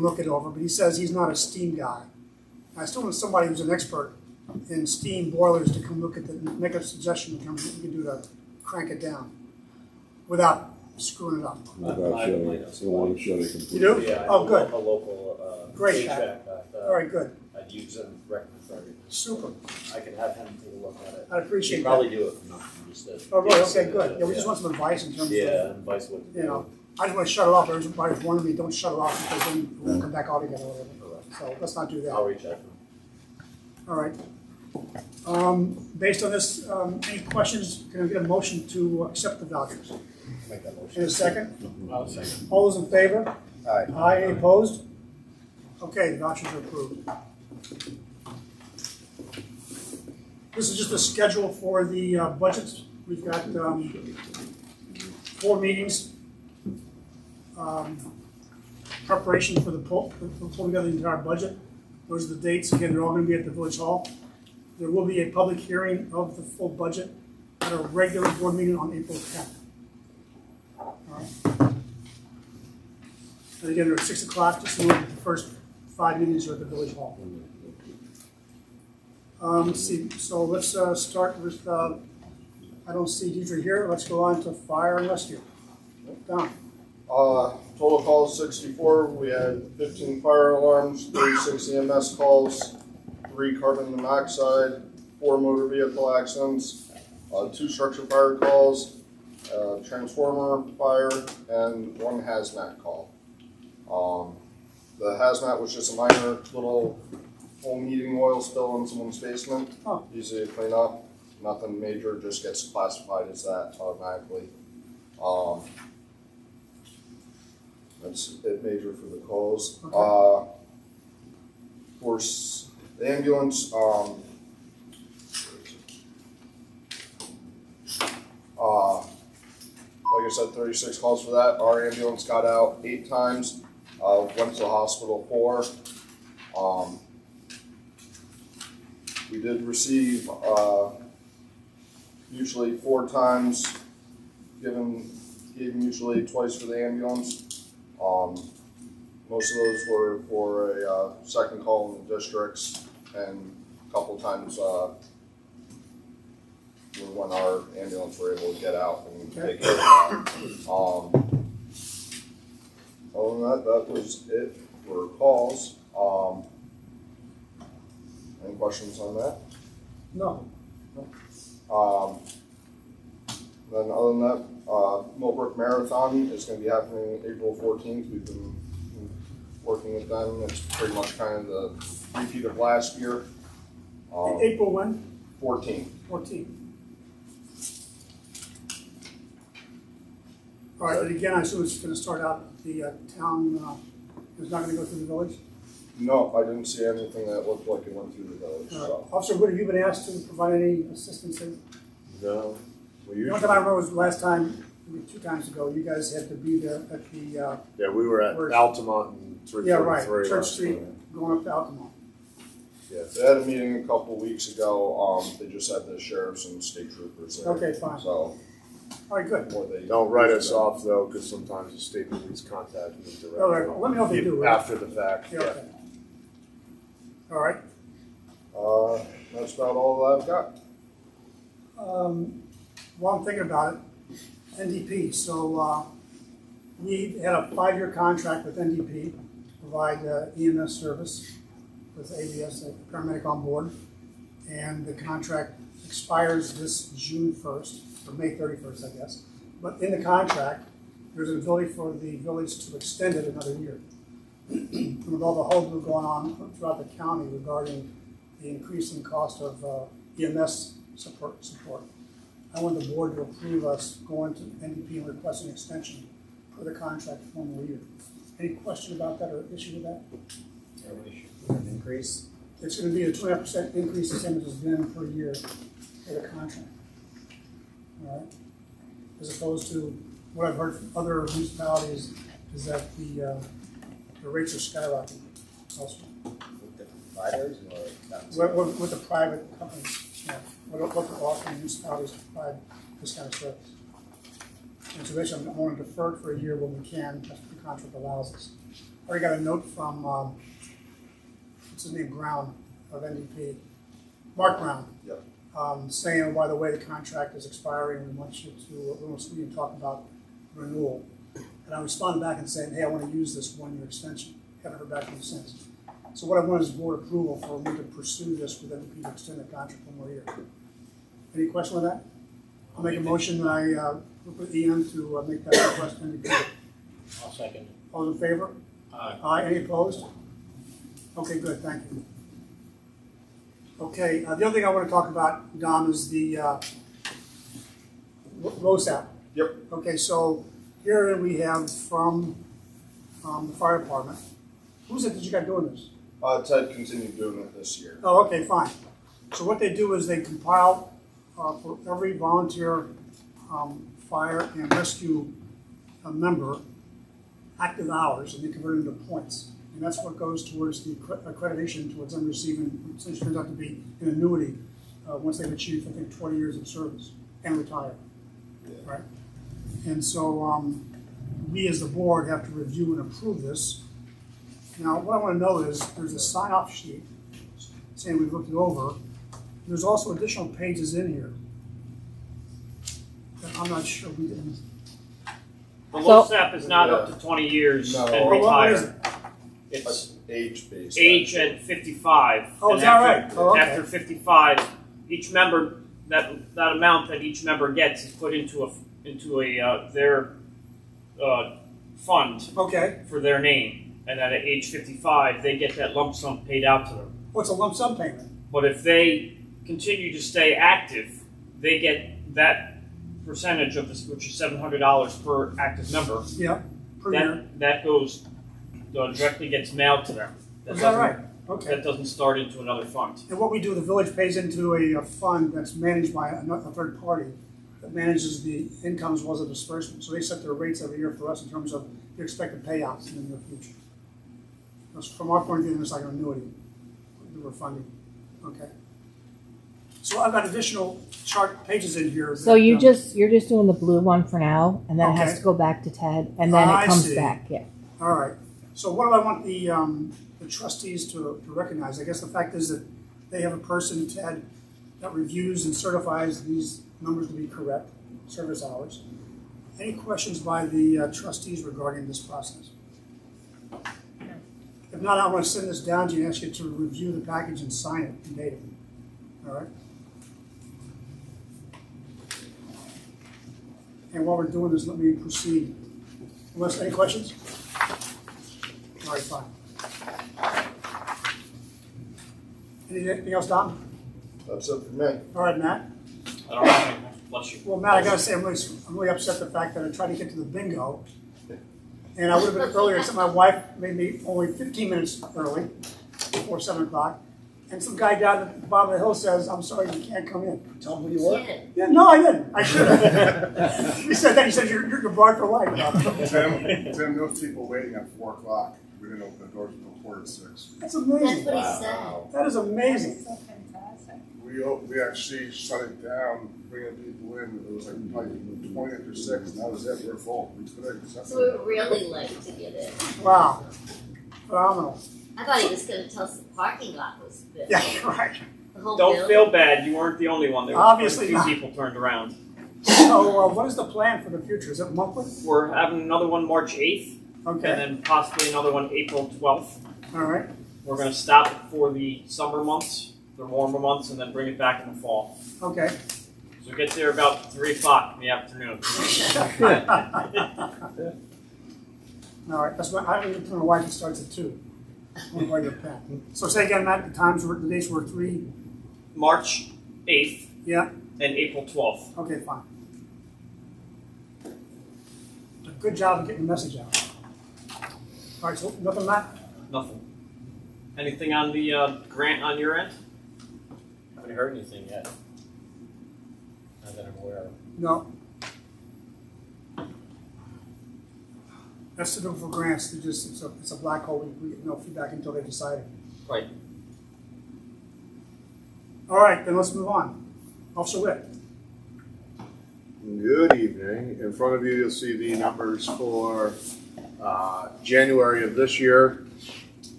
look it over, but he says he's not a steam guy. I still want somebody who's an expert in steam boilers to come look at make a suggestion in terms of what we can do to crank it down without screwing it up. You do? Yeah, oh, good. A local great. HVAC. All right, good. I'd use and recommend for everything. Super. I can have him take a look at it. I appreciate He'd that. probably do it for nothing. Just oh, really? Okay, good. Yeah, we just want some advice in terms of, advice what to do. I just want to shut it off. Everybody's warning me, don't shut it off because then we'll come back all together. So let's not do that. I'll reach out to him. All right. Based on this, any questions? Can I get a motion to accept the vouchers? Make that motion. In a second? I'll second. All those in favor? Aye. Aye. Any opposed? Okay, the vouchers are approved. This is just a schedule for the budgets. We've got 4 meetings. Preparation for pulling together the entire budget. Those are the dates. Again, they're all going to be at the Village Hall. There will be a public hearing of the full budget at a regular board meeting on April 10th. All right. And again, they're at 6 o'clock, just so the first 5 meetings are at the Village Hall. Let's see. So let's start with, I don't see Deidre here. Let's go on to fire and rescue. Don. Total calls 64. We had 15 fire alarms, 36 EMS calls, 3 carbon monoxide, 4 motor vehicle accidents, 2 structure fire calls, transformer fire, and 1 hazmat call. The hazmat was just a minor little home heating oil spill in someone's basement. Oh. Easy to clean up. Nothing major, just gets classified as that automatically. That's it major for the calls. Okay. Of course, the ambulance, like I said, 36 calls for that. Our ambulance got out 8 times, went to the hospital 4. We did receive usually 4 times, gave usually twice for the ambulance. Most of those were for a second call in the districts, and a couple times were when our ambulance were able to get out and take care of that. Other than that, that was it for calls. Any questions on that? No. Then other than that, Millbrook Marathon is going to be happening April 14th. We've been working with them. It's pretty much kind of the repeat of last year. April when? 14th. 14th. All right, and again, I assume it's going to start out the town. It's not going to go through the village? No, I didn't see anything that looked like it went through the village. So. Officer Witt, have you been asked to provide any assistance? No. The only time I remember was last time, 2 times ago, you guys had to be there at the... Yeah, we were at Altamont and 343. Yeah, right, Church Street, going up to Altamont. Yeah, they had a meeting a couple weeks ago. They just had the sheriffs and state troopers there. Okay, fine. So, all right, good. Don't write us off, though, because sometimes the state police contact me directly. All right, well, let me know if they do. Right? After the fact, yeah. Okay. All right. That's about all I've got. While I'm thinking about it, NDP. So we had a 5-year contract with NDP to provide EMS service with ABS, a paramedic on board. And the contract expires this June 1st, or May 31st, I guess. But in the contract, there's an ability for the village to extend it another year. And with all the hullabaloo going on throughout the county regarding the increasing cost of EMS support. I want the board to approve us going to NDP and requesting an extension for the contract for 1 more year. Any question about that or issue with that? An increase? It's going to be a 20% increase, the same as it's been per year for the contract. All right. As opposed to what I've heard from other municipalities is that the rates are skyrocketing elsewhere. With the providers or With the private companies. Yeah. What they're offering municipalities to provide this kind of service. And so basically, I'm going to defer it for a year when we can. That's what the contract allows us. already got a note from, what's his name, Brown of NDP, Mark Brown. Yep. Saying, by the way, the contract is expiring, we want you to talk about renewal. And I responded back and saying, hey, I want to use this one-year extension. Haven't heard back from him since. So what I want is board approval for me to pursue this with NDP to extend the contract one more year. Any question with that? I'll make a motion that I work with Ian to make that request to NDP. I'll second it. All in favor? Aye. Aye. Any opposed? Okay, good. Thank you. Okay, the other thing I want to talk about, Dom, is the LOSAP. Yep. Okay, so here we have from the fire department. Who's it that you got doing this? Ted continued doing it this year. Oh, okay, fine. So what they do is they compile for every volunteer fire and rescue member active hours, and they convert them into points. And that's what goes towards the accreditation towards them receiving, which turns out to be an annuity once they've achieved, I think, 20 years of service and retire. Yeah. Right? And so we as the board have to review and approve this. Now, what I want to know is there's a sign-off sheet saying we've looked it over. There's also additional pages in here that I'm not sure we didn't. The LOSAP is not up to 20 years No. and Well, what is retire. it? It's Age-based. age at 55. Oh, And is that after- right? Oh, okay. After 55, each member, that amount that each member gets is put into their fund Okay. for their name. And at age 55, they get that lump sum paid out to them. What's a lump sum payment? But if they continue to stay active, they get that percentage of this, which is $700 per active member. Yeah, per year. That goes directly gets mailed to them. Is that right? Okay. That doesn't start into another fund. And what we do, the village pays into a fund that's managed by a third party that manages the incomes as well as the disbursement. So they set their rates every year for us in terms of the expected payouts in the near future. Because from our point of view, it's like an annuity that we're funding. Okay. So I've got additional chart pages in here. So you're just doing the blue one for now, and then it has Okay. to go back to Ted, and then I it comes see. back. Yeah. All right. So what do I want the trustees to recognize? I guess the fact is that they have a person, Ted, that reviews and certifies these numbers to be correct, service hours. Any questions by the trustees regarding this process? If not, I want to send this down to you and ask you to review the package and sign it and date it. All right? And while we're doing this, let me proceed. Unless, any questions? All right, fine. Anything else, Don? That's it for me. All right, Matt? I don't have anything. Bless you. Well, Matt, I gotta say, I'm really upset the fact that I tried to get to the bingo. And I would have been earlier, except my wife made me only 15 minutes early, before 7 o'clock. And some guy down at the bottom of the hill says, I'm sorry, you can't come in. Tell them who you were. Yeah, no, I didn't. I should have. He said that. He said, you're barred for life. Tim, those people waiting at 4 o'clock. We didn't open the doors until 4 to 6. That's amazing. That's what he said. That is amazing. So fantastic. We actually shut it down, bringing people in. It was like probably 20 after 6, and that was it. We were full. We couldn't accept So we were really late to get in. Wow. Phenomenal. I thought he was going to tell us the parking lot was filled. Yeah, right. The whole Don't building. feel bad. You weren't the only one. There were Obviously a few not. people turned around. So what is the plan for the future? Is it monthly? We're having another one March 8th, Okay. and then possibly another one April 12th. All right. We're going to stop it for the summer months, the warmer months, and then bring it back in the fall. Okay. So get there about 3 o'clock in the afternoon. All right. That's what I think my wife starts at 2. One by your pen. So say again, Matt, the dates were 3. March 8th Yeah. and April 12th. Okay, fine. Good job of getting the message out. All right, so nothing, Matt? Nothing. Anything on the grant on your end? Haven't heard anything yet. Not that I'm aware of. No. That's to do for grants. It's a black hole. We get no feedback until they decide. Right. All right, then let's move on. Officer Witt. Good evening. In front of you, you'll see the numbers for January of this year,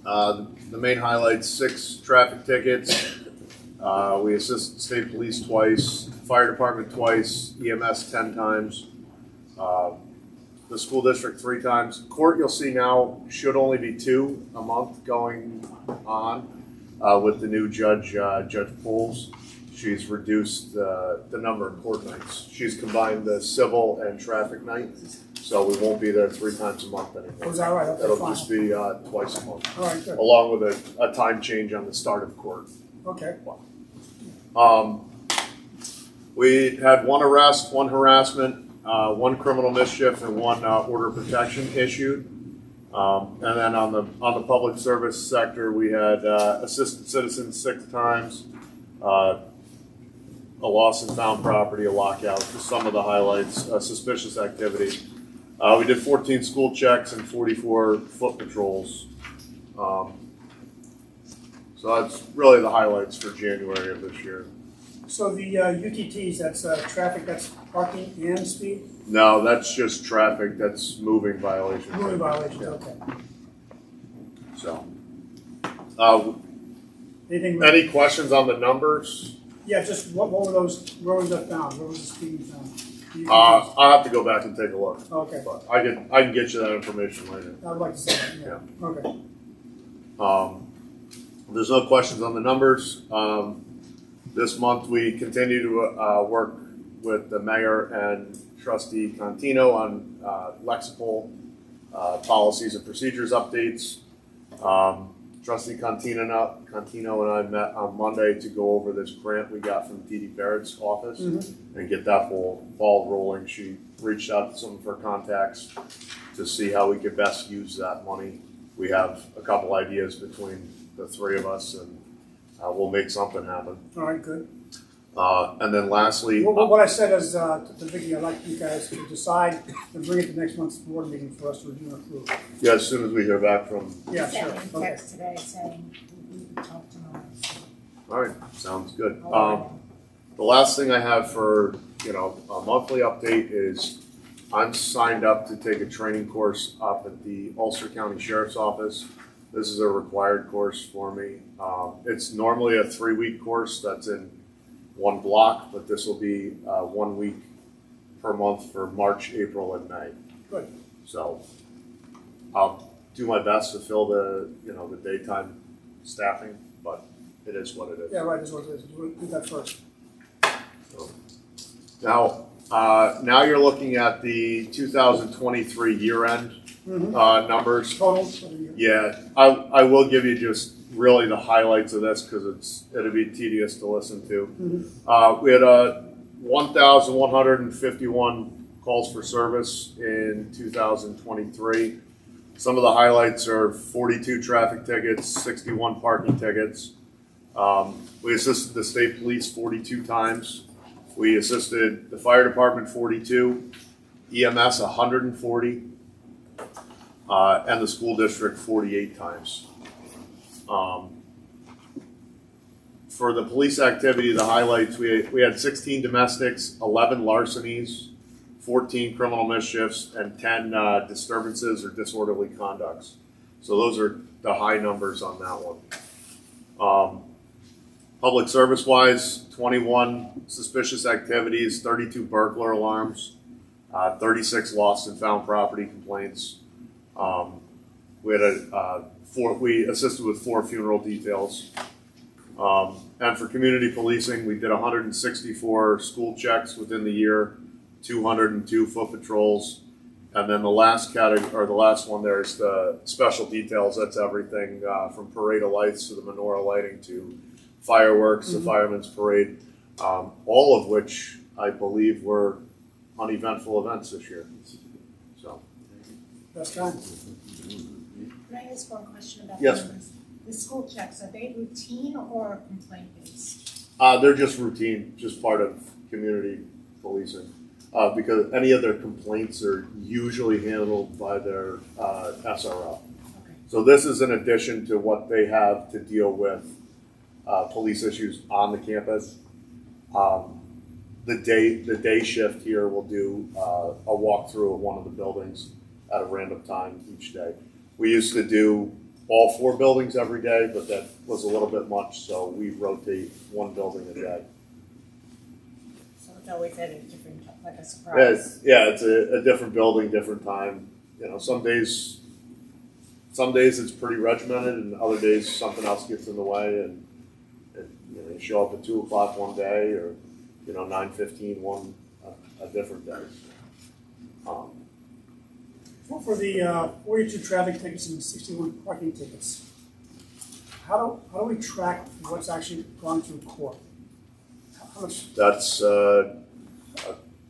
the main highlights: 6 traffic tickets. We assisted state police twice, fire department twice, EMS 10 times, the school district 3 times. Court, you'll see now, should only be 2 a month going on with the new judge, Judge Pools. She's reduced the number of court nights. She's combined the civil and traffic night, so we won't be there 3 times a month anymore. Was that right? Okay, It'll fine. just be twice a month, All right, good. along with a time change on the start of court. Okay. We had 1 arrest, 1 harassment, 1 criminal mischief, and 1 order of protection issued. And then on the public service sector, we had assisted citizens 6 times, a lost and found property, a lockout, just some of the highlights, suspicious activity. We did 14 school checks and 44 foot patrols. So that's really the highlights for January of this year. So the UTTs, that's traffic, that's parking and speed? No, that's just traffic, that's moving violations. Moving violations, okay. So, Anything? any questions on the numbers? Yeah, just what were those, where was that found? Where was the speeding found? UTTs? I'll have to go back and take a look, Okay, but I can get you that information later. I'd like to see that, yeah. Okay. There's no questions on the numbers. This month we continue to work with the mayor and trustee Contino on Lexipol policies and procedures updates. Trustee Contino and I met on Monday to go over this grant we got from Dee Dee Barrett's office and get that ball rolling. She reached out to some of her contacts to see how we could best use that money. We have a couple ideas between the 3 of us, and we'll make something happen. All right, good. And then lastly, What I said is, to Vicki, I'd like you guys to decide and bring it to next month's board meeting for us to review and approve. yeah, as soon as we hear back from, Yeah, Sent sure. me a Okay. text today saying we would talk tomorrow. all right, sounds good. So. The last thing I have for, a monthly update is I'm signed up to take a training course up at the Ulster County Sheriff's Office. This is a required course for me. It's normally a 3-week course that's in 1 block, but this will be 1 week per month for March, April, and May. Good. So I'll do my best to fill the daytime staffing, but it is what it is. Yeah, right, that's what it is. Do that first. So, now you're looking at the 2023 year-end numbers. Total for the year. Yeah, I will give you just really the highlights of this because it'll be tedious to listen to. We had 1,151 calls for service in 2023. Some of the highlights are 42 traffic tickets, 61 parking tickets. We assisted the state police 42 times. We assisted the fire department 42, EMS 140, and the school district 48 times. For the police activity, the highlights, we had 16 domestics, 11 larcenies, 14 criminal mischiefs, and 10 disturbances or disorderly conducts. So those are the high numbers on that one. Public service-wise, 21 suspicious activities, 32 burglar alarms, 36 lost and found property complaints. We had we assisted with 4 funeral details. And for community policing, we did 164 school checks within the year, 202 foot patrols, and then the last category, or the last one there, is the special details. That's everything from parade of lights to the menorah lighting to fireworks, the firemen's parade, all of which I believe were uneventful events this year. So, Best time. Can I ask one question about Yes. the numbers? The school checks, are they routine or complaint based? they're just routine, just part of community policing. Because any of their complaints are usually handled by their SRO. Okay. So this is in addition to what they have to deal with police issues on the campus. The day shift here will do a walkthrough of one of the buildings at a random time each day. We used to do all 4 buildings every day, but that was a little bit much, so we rotate 1 building a day. So it's always at a different, like a surprise. It's a different building, different time. You know, some days it's pretty regimented, and other days something else gets in the way, and you know, you show up at 2 o'clock one day, or 9:15 a different day. For the 42 traffic tickets and 61 parking tickets, how do we track what's actually gone through court? How much? That's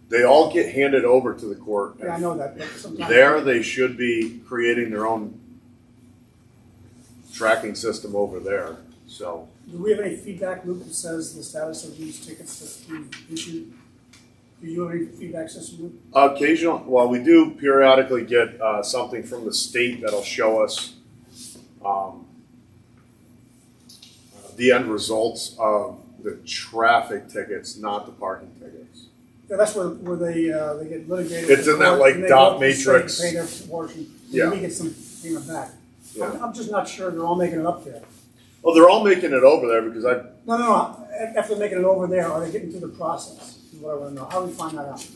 they all get handed over to the court. Yeah, I know that. But sometimes There, they should be creating their own tracking system over there. So, do we have any feedback loop that says the status of these tickets that we've issued? Do you have any feedback system loop? occasionally, well, we do periodically get something from the state that'll show us the end results of the traffic tickets, not the parking tickets. Yeah, that's where they get litigated. It's in that, like, and they dot go to the state matrix. to pay their portion. Yeah. And we get some payment back. Yeah. I'm just not sure they're all making it up there. Well, they're all making it over there because No. After making it over there, are they getting through the process? Is what I want to know. How do we find that out?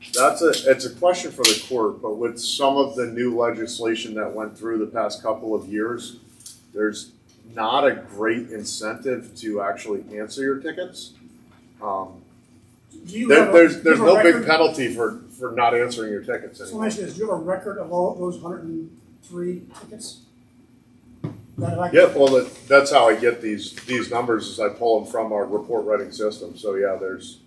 it's a question for the court, but with some of the new legislation that went through the past couple of years, there's not a great incentive to actually answer your tickets. Do you have There's do you have a no big record? penalty for not answering your tickets So anymore. let me ask you this: do you have a record of all those 103 tickets? Yeah, well, that's how I get these numbers, is I pull them from our report writing system. So yeah, there's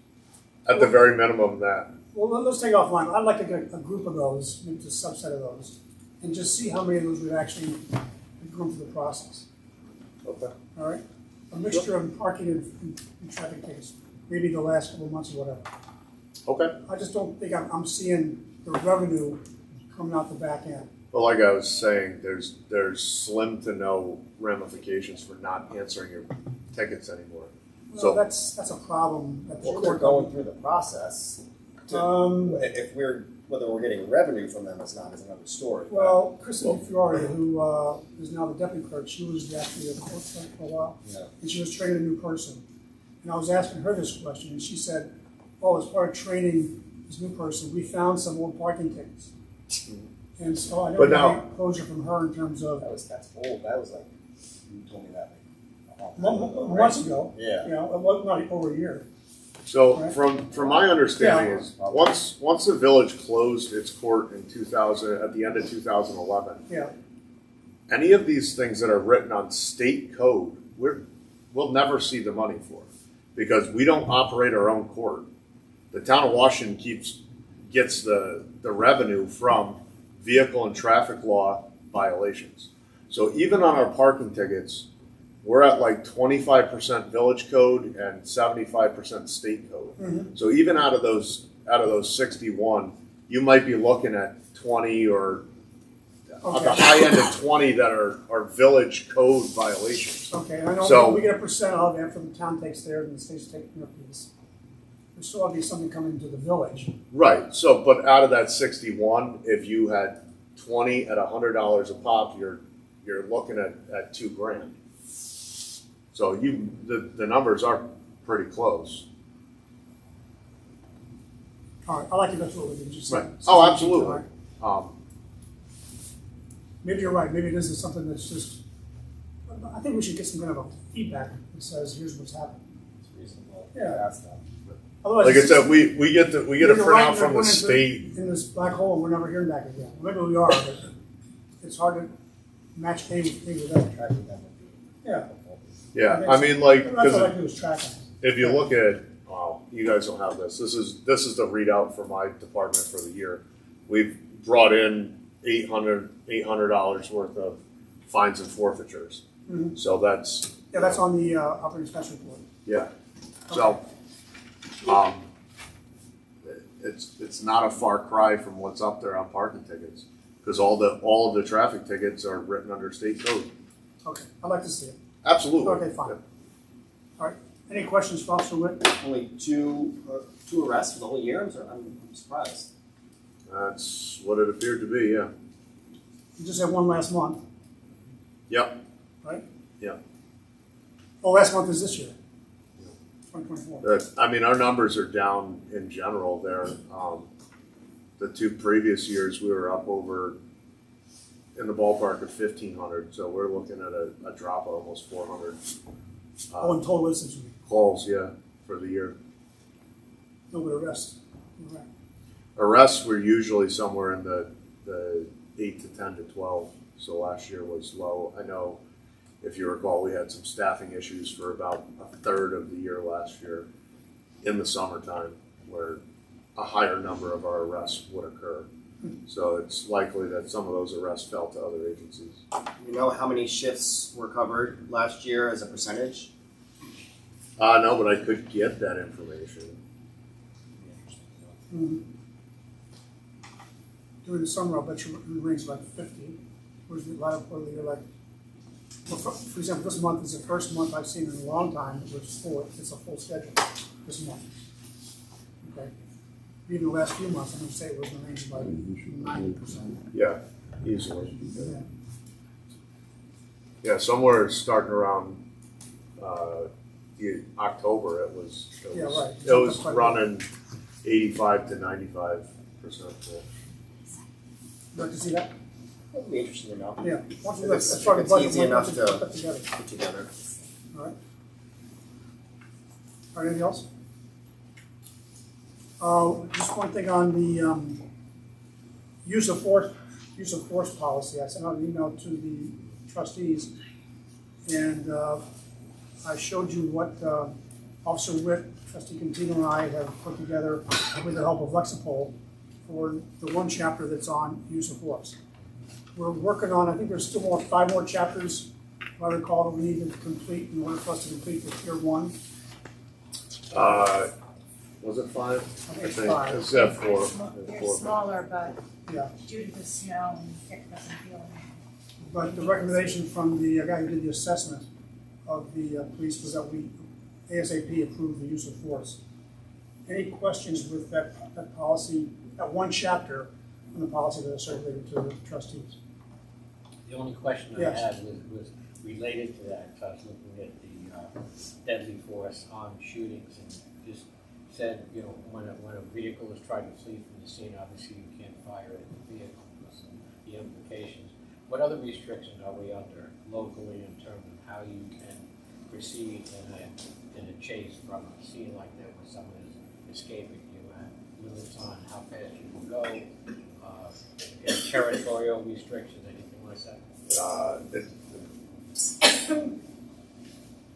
at the very minimum that. Well, let's take offline. I'd like to get a group of those, maybe just a subset of those, and just see how many of those we've actually gone through the process. Okay. All right? A mixture of parking and traffic tickets, maybe the last couple of months or whatever. Okay. I just don't think I'm seeing the revenue coming out the back end. Well, like I was saying, there's slim to no ramifications for not answering your tickets anymore. Well, So- that's a problem. That's Well, they're going through the process. If whether we're getting revenue from them is another story. Well, Kristen Fiore, who is now the deputy clerk, she was actually a court clerk for a while, Yeah. and she was training a new person. And I was asking her this question, and she said, "Oh, as part of training this new person, we found some more parking tickets." And so I But never now- got any closure from her in terms of That's old. That was like, you told me that like months ago. Yeah. You know, it was not over a year. So Right. from my understanding Yeah. is once the village closed its court in 2000 at the end of 2011, Yeah. any of these things that are written on state code, we'll never see the money for, because we don't operate our own court. The town of Washington gets the revenue from vehicle and traffic law violations. So even on our parking tickets, we're at like 25% village code and 75% state code. Mhm. So even out of those 61, you might be looking at 20 or on the Okay. high end of 20 that are village code violations. Okay, and I know So- we get a percent of it after the town takes theirs and the state's taking their piece. There's still ought to be something coming to the village. Right. So, but out of that 61, if you had 20 at $100 a pop, you're looking at $2,000. So the numbers are pretty close. All right, I'd like to go through it with you. Just Right. see- Oh, absolutely. Maybe you're right. Maybe this is something that's just. I think we should get some kind of a feedback that says, "Here's what's happened." It's reasonable. Yeah. Ask them. Otherwise, Like I it's said, we get a you're right, printout from we're the into- state. in this black hole, and we're never hearing back again. Maybe we are, but it's hard to match A with that. Tracking them would be Yeah. helpful. Yeah, I mean, like, That's what I because like to do is track them. if you look at, well, you guys don't have this. This is the readout for my department for the year. We've brought in $800 worth of fines and forfeitures. Mhm. So that's Yeah, that's on the operating expense report. yeah. So it's not a far cry from what's up there on parking tickets, because all of the traffic tickets are written under state code. Okay, I'd like to see it. Absolutely. Okay, fine. All right. Any questions for Officer Witt? Only two arrests for the whole year? I'm surprised. That's what it appeared to be, yeah. You just had one last month, Yep. right? Yeah. Oh, last month is this year, 2024. I mean, our numbers are down in general there. The 2 previous years, we were up over in the ballpark of 1,500, so we're looking at a drop of almost 400 Oh, in total incidents, calls, yeah, for the year. no good arrest. Right. Arrests were usually somewhere in the 8 to 10 to 12, so last year was low. I know, if you recall, we had some staffing issues for about a third of the year last year in the summertime, where a higher number of our arrests would occur. So it's likely that some of those arrests fell to other agencies. Do you know how many shifts were covered last year as a percentage? No, but I could get that information. Mm-hmm. During the summer, I'll bet you in the range of like 50. Whereas the latter part of the year, like, well, for example, this month is the first month I've seen in a long time which is full. It's a full schedule this month. Okay. Even the last few months, I'm going to say it was in the range of like 90%. Yeah, easily. Yeah. Yeah, somewhere starting around October, it was Yeah, right. it was running 85 to 95% full. You'd like to see that? It'd be interesting to know. Yeah. Once we It's- let's try to it's budget easy one, enough let's to- put that together. Put together. All right. All right, anything else? Just one thing on the use of force policy. I sent out an email to the trustees, and I showed you what Officer Witt, Trustee Contino, and I have put together with the help of Lexipol for the one chapter that's on use of force. We're working on, I think there's still 5 more chapters, if I recall, that we need to complete in order for us to complete the tier 1. Was it 5? think it's 5. It's at 4. They're 4. smaller, but Yeah. due to the snow and Dick doesn't feel it. But the recommendation from the guy who did the assessment of the police was that we ASAP approve the use of force. Any questions with that policy, that one chapter on the policy that is circulated to the trustees? The only question I Yes. had was related to that, because I was looking at the deadly force on shootings, and just said, you know, when a vehicle is trying to flee from the scene, obviously you can't fire at the vehicle, so the implications. What other restrictions are we under locally in terms of how you can proceed in a chase from a scene like that where someone is escaping? You have limits on how fast you can go, territorial restrictions, anything like that?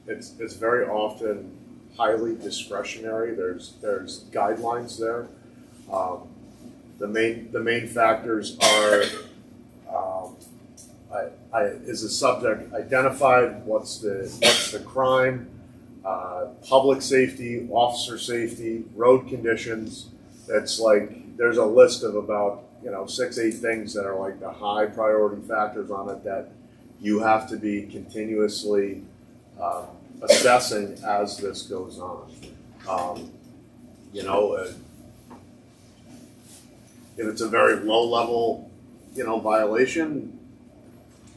It's very often highly discretionary. There's guidelines there. The main factors are is the subject identified? What's the crime? Public safety, officer safety, road conditions. That's like there's a list of about 6-8 things that are like the high priority factors on it that you have to be continuously assessing as this goes on. If it's a very low level, violation,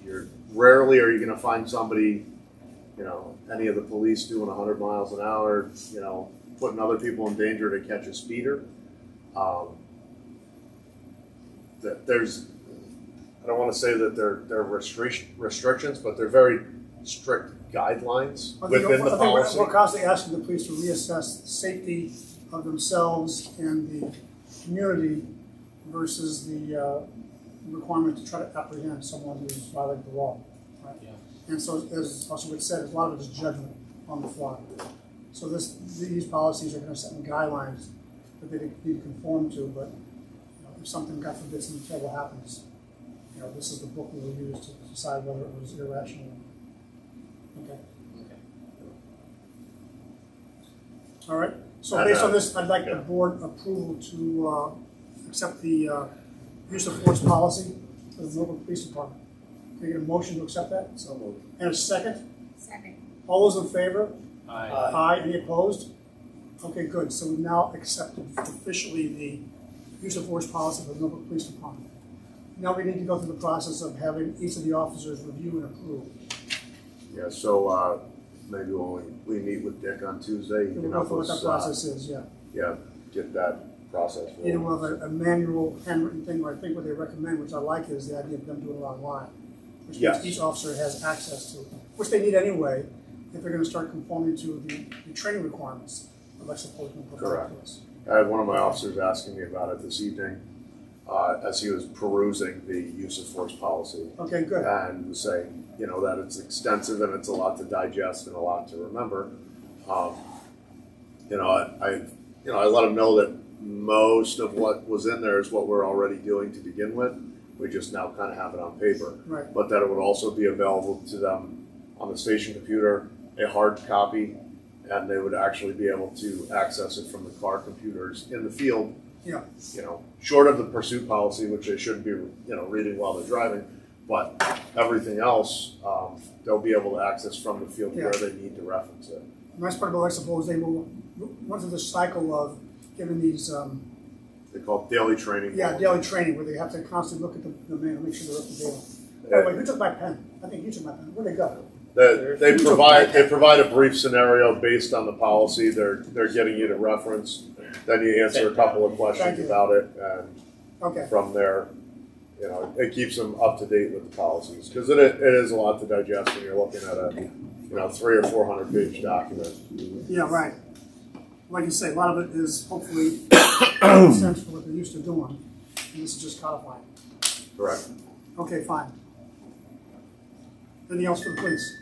you're rarely are you going to find somebody, any of the police doing 100 miles an hour, putting other people in danger to catch a speeder. That there's, I don't want to say that they're restrictions, but they're very strict guidelines within the policy. We're constantly asking the police to reassess the safety of themselves and the community versus the requirement to try to apprehend someone who's violated the law. Right? Yeah. And so, as Officer Witt said, a lot of it is judgment on the fly. So these policies are going to set some guidelines that they need to conform to, but if something, God forbid, something terrible happens, this is the book we will use to decide whether it was irrational. Okay. All right. So based on this, I'd like the board approval to accept the use of force policy for the local police department. Can I get a motion to accept that? So moved. And a second? Second. All those in favor? Aye. Aye. Any opposed? Okay, good. So we've now accepted officially the use of force policy for the Millbrook Police Department. Now we need to go through the process of having each of the officers review and approve. Yeah, so, maybe when we meet with Dick on Tuesday, he We'll can go help through what us, that process is, yeah. yeah, get that process rolling. Either we'll have a manual handwritten thing, or I think what they recommend, which I like, is the idea of them doing it online. Which Yes. means each officer has access to, which they need anyway, if they're gonna start conforming to the training requirements of Legislature provide Correct. to us. I had one of my officers asking me about it this evening, as he was perusing the use of force policy. Okay, good. And was saying, you know, that it's extensive and it's a lot to digest and a lot to remember. You know, I let him know that most of what was in there is what we're already doing to begin with. We just now kind of have it on paper. Right. But that it would also be available to them on the station computer, a hard copy, and they would actually be able to access it from the car computers in the field. Yeah. You know, short of the pursuit policy, which they shouldn't be, you know, reading while they're driving, but everything else, they'll be able to access from the field Yeah. where they need to reference it. The nice part about Legislature is they will run through the cycle of giving these, They call it daily training. daily training, where they have to constantly look at the man and make sure they're up to date. By the way, who took my pen? I think you took my pen. Where'd they go? They provide a brief scenario based on the policy. They're getting you to reference. Then you answer a couple of Thank questions you. about it, and Okay. from there, you know, it keeps them up to date with the policies, because it is a lot to digest when you're looking at a, you know, 300 or 400 page document. Yeah, right. Like you say, a lot of it is hopefully sense for what they're used to doing, and this is just codifying. Correct. Okay, fine. Anything else for the police?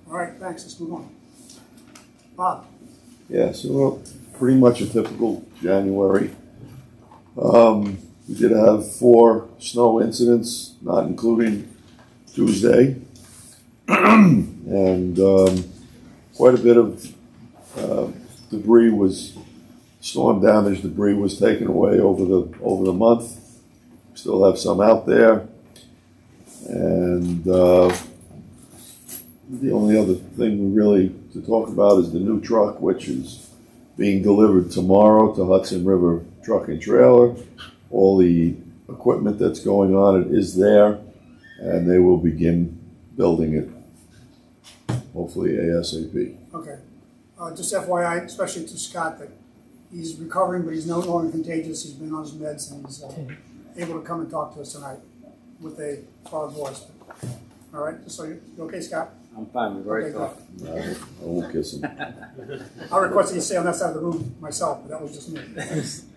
All right, thanks. Let's move on. Bob. Yeah, so pretty much a typical January. We did have 4 snow incidents, not including Tuesday. And quite a bit of debris was, storm damage debris was taken away over the month. Still have some out there. And the only other thing we really to talk about is the new truck, which is being delivered tomorrow to Hudson River Truck and Trailer. All the equipment that's going on it is there, and they will begin building it, hopefully ASAP. Okay. Just FYI, especially to Scott, that he's recovering, but he's no longer contagious. He's been on his meds, and he's able to come and talk to us tonight with a hard voice. All right, just so you okay, Scott? I'm fine, we've already Okay, talked. I won't kiss him. I request that you stay on that side of the room myself, but that was just me.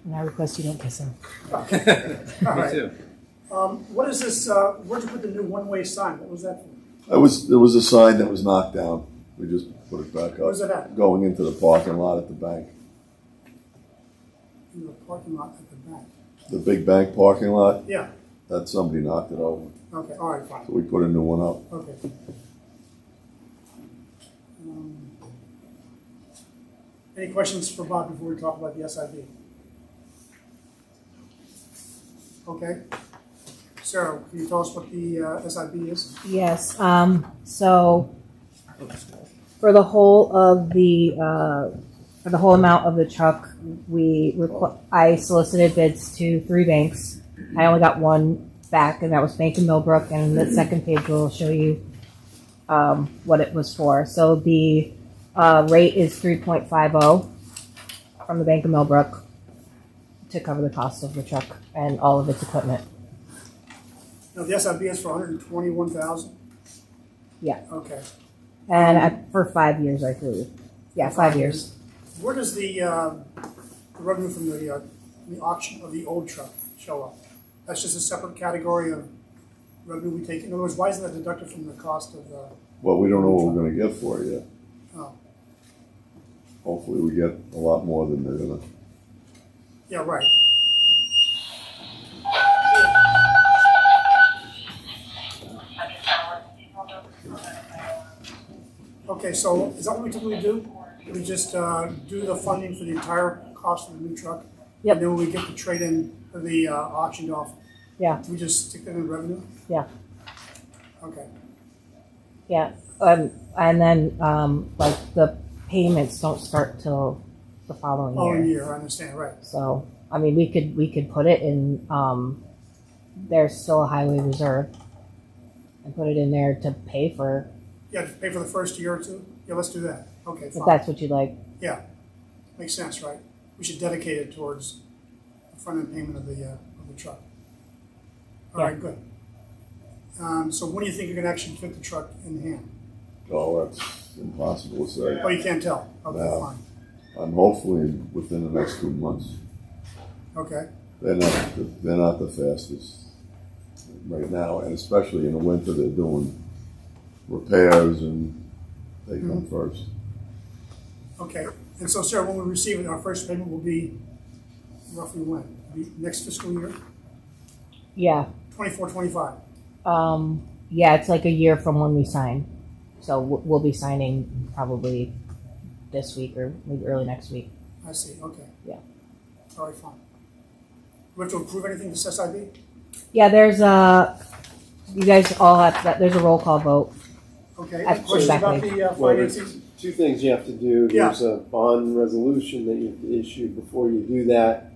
And I request you don't kiss him. All Me right. too. What is this? Where'd you put the new one-way sign? What was that for? There was a sign that was knocked down. We just put it back Where's up, it at? going into the parking lot at the bank. In the parking lot at the back. The big bank parking lot, Yeah. that somebody knocked it over. Okay. All right. Fine. So we put a new one up. Okay. Any questions for Bob before we talk about the SIB? Okay. Sarah, can you tell us what the SIB is? Yes, so for the whole of for the whole amount of the truck, I solicited bids to 3 banks. I only got one back, and that was Bank of Millbrook, and the second page will show you what it was for. So the rate is 3.50 from the Bank of Millbrook to cover the cost of the truck and all of its equipment. Now, the SIB is for $121,000? Yeah. Okay. And for 5 years, I believe. Yeah, 5 years. Where does the revenue from the auction of the old truck show up? That's just a separate category of revenue we take. In other words, why isn't that deducted from the cost of the? Well, we don't know what we're gonna get for it yet. Oh, Hopefully we get a lot more than they're gonna. yeah, right. Okay, so is that what we typically do? We just do the funding for the entire cost of the new truck? Yep. And then when we get the trade-in, or the auctioned off, Yeah, we just stick that in revenue? yeah, Okay. yeah. And then like the payments don't start till the following Following year. year, I understand, right. So, I mean, we could put it in, there's still a highway reserve and put it in there to pay for, Yeah, to pay for the first year or two? Yeah, let's do that. Okay, if fine. that's what you like. Yeah, makes sense, right? We should dedicate it towards the front-end payment of the truck. All right, good. So when do you think you can actually get the truck in hand? Oh, that's impossible to say. Oh, you can't tell? Okay, No. fine. Hopefully within the next 2 months. Okay, They're not the fastest right now, and especially in the winter, they're doing repairs and they come first. okay. And so, Sarah, when we receive it, our first payment will be roughly when? Be next fiscal year? Yeah. 24, 25? Yeah, it's like a year from when we sign. So we'll be signing probably this week or maybe early next week. I see, okay. Yeah. All right, fine. Do we have to approve anything to SIB? Yeah, there's you guys all have that. There's a roll call vote. Okay, At- questions about exactly. the Well, there's financing? two things you have to do. Yeah. There's a bond resolution that you have to issue. Before you do that,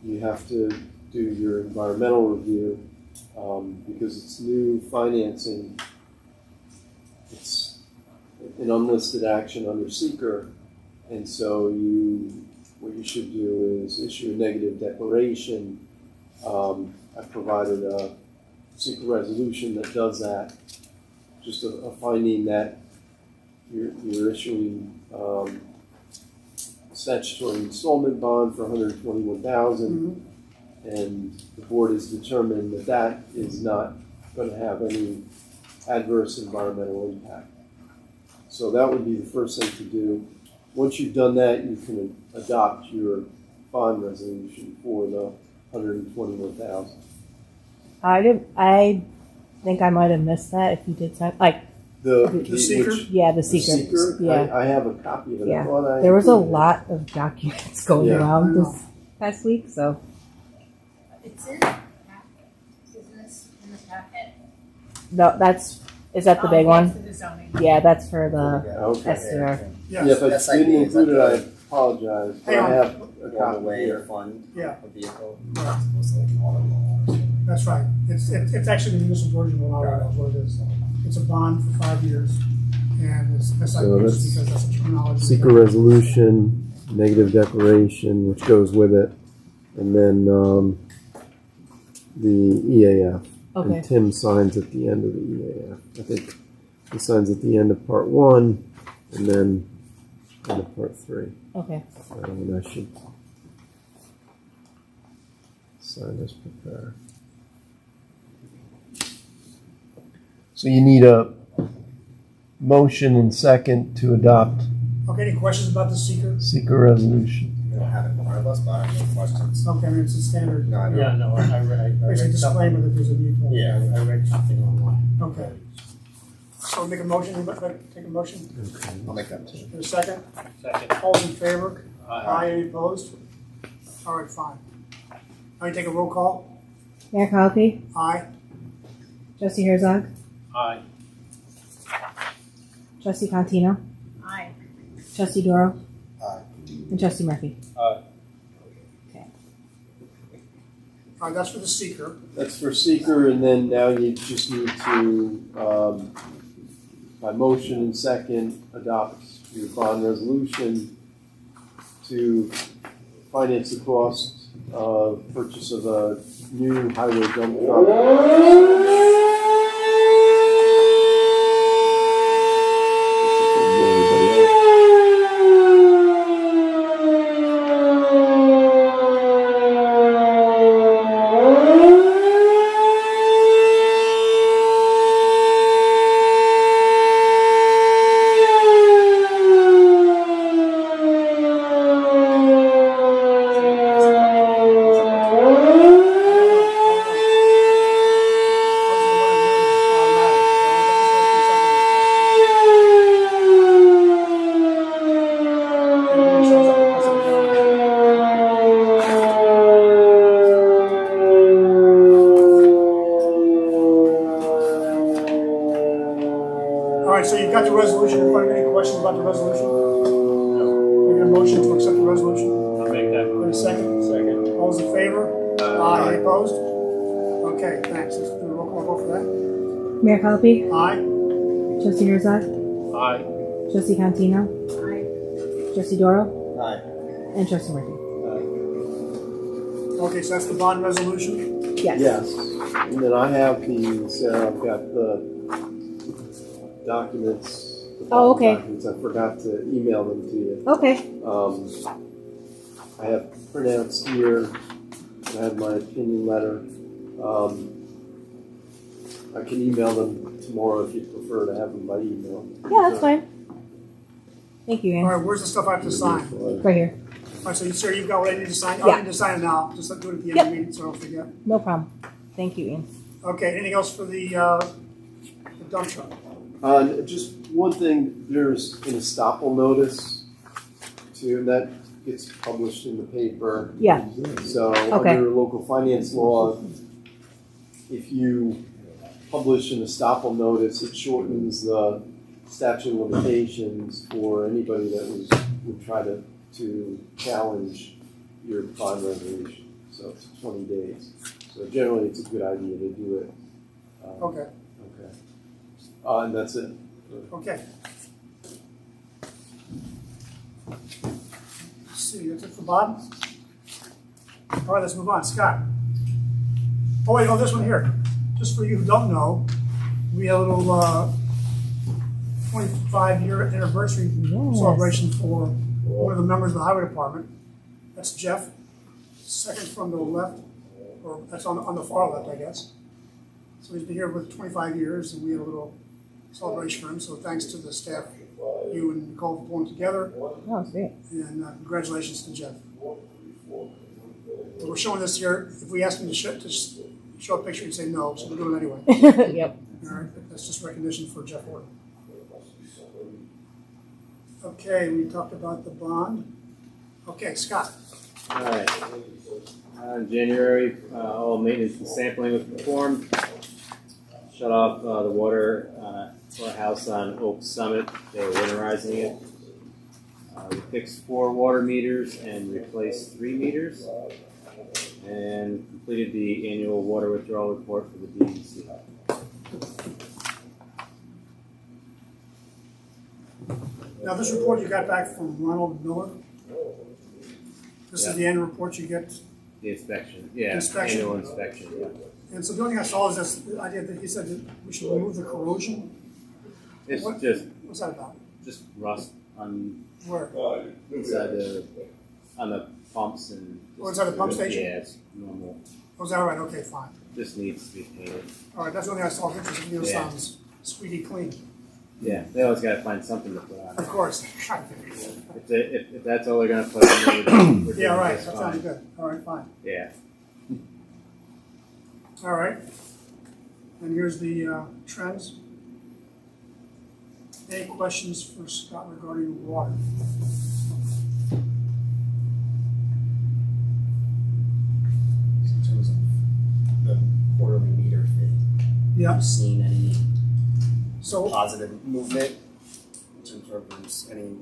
you have to do your environmental review, because it's new financing. It's an unlisted action under seeker, and so what you should do is issue a negative declaration. I've provided a seeker resolution that does that. Just a finding that you're issuing statutory installment bond for $121,000, and the board has determined that that is not going to have any adverse environmental impact. So that would be the first thing to do. Once you've done that, you can adopt your bond resolution for the $121,000. I think I might have missed that if you did sign. Like, The seeker? yeah, the The seeker. seeker? Yeah. I have a copy of it. Yeah. I thought I There was a included it. lot of documents going Yeah. around I know. this past week, so It's in the packet. Isn't this in the packet? no, is that the Oh, big okay, one? for the zoning. Yeah, that's for the Okay. SDR. Yeah, Yes, if I SID, didn't is that include it, I the- apologize, but Hang I on. have a Going copy away here. to fund yeah, a vehicle. Right. It's like an auto loan or something. that's right. It's actually the municipal version of an auto, is what it is. It's a bond for 5 years, and it's SIP So that's because that's a terminology. Seeker resolution, negative declaration, which goes with it, and then the EAF. Okay. And Tim signs at the end of the EAF. I think he signs at the end of part 1, and then end of part 3. Okay. And I should sign as prepared. So you need a motion and second to adopt Okay, any questions about the seeker? seeker resolution. We don't have it in front of us, but I have no questions. Okay, I mean, it's a standard, No, I don't. Yeah, no, I read basic disclaimer something. that there's a need for. Yeah. I read something online. Okay. So make a motion, anybody like to take a motion? I'll make that too. For a second? Second. All in favor? Aye. Any opposed? All right, fine. Now you take a roll call? Mayor Collopy, Aye. Trustee Herzog, Aye. Trustee Contino, Aye. Trustee Doro, Aye. and Trustee Murphy. Aye. All right, that's for the seeker. That's for seeker, and then now you just need to, by motion and second, adopt your bond resolution to finance the cost of purchase of a new highway dump truck. All right, so you've got the resolution in front of you. Any questions about the resolution? Making a motion to accept the resolution? I'll make that Wait a second. Second. All those in favor? Aye. Any opposed? Okay, thanks. Let's do a roll call vote for that. Mayor Collopy, Aye. Trustee Herzog, Aye. Trustee Cantino, Trustee Doro, Aye. and Trustee Murphy. Okay, so that's the bond resolution. Yes. Yes, and then I have these, I've got the documents. the Oh, okay. documents. I forgot to email them to you. Okay. I have printouts here, I have my opinion letter. I can email them tomorrow if you prefer to have them by email. Yeah, that's fine. Thank you, All Ian. right, where's the stuff I have to sign? Right here. All right, so you, sir, you've got what I need to sign? I Yeah. don't need to sign it now. Just do it at the end Yep. of the meeting so I don't forget. No problem. Thank you, Ian. Okay, anything else for the dump truck? Just one thing, there's an estoppel notice too, and that gets published in the paper. Yeah. So Okay. under local finance law, if you publish an estoppel notice, it shortens the statute of limitations for anybody that would try to challenge your bond resolution. So it's 20 days. So generally, it's a good idea to do it. Okay, Okay. And that's it. okay. Let's see, that's it for Bob? All right, let's move on. Scott? Oh, wait, this one here. Just for you who don't know, we have a little 25-year anniversary Yes. celebration for one of the members of the highway department. That's Jeff, second from the left, or that's on the far left, I guess. So he's been here for 25 years, and we have a little celebration for him. So thanks to the staff, you and Nicole for pulling together, That was great. and congratulations to Jeff. We're showing this here. If we ask him to show a picture, he'd say no, so we're doing it anyway. Yep. All right, that's just recognition for Jeff Horton. Okay, we talked about the bond. Okay, Scott. All right. In January, all maintenance and sampling was performed. Shut off the water to our house on Oak Summit. They were winterizing it. We fixed 4 water meters and replaced 3 meters. And completed the annual water withdrawal report for the DEC. Now, this report you got back from Ronald Miller. This is the annual report you get. The inspection, yeah, Inspection. annual inspection, yeah. And so the only thing I saw is this the idea that he said that we should remove the corrosion. It's What- just What's that about? rust on Where? inside on the pumps and. Oh, inside the pump station? Yeah, it's normal. Was that all right? Okay, fine. Just needs to be painted. All right, that's the only thing I saw. Pictures of it Yeah. sounds squeaky clean. Yeah, they always gotta find something to put on. Of course. If that's all they're gonna put on, we're doing Yeah, all right. just That fine. sounds good. All right, fine. Yeah. All right. And here's the trends. Any questions for Scott regarding water? In terms of the quarterly meter fee, Yeah. have you seen any So, positive movement in terms of there's any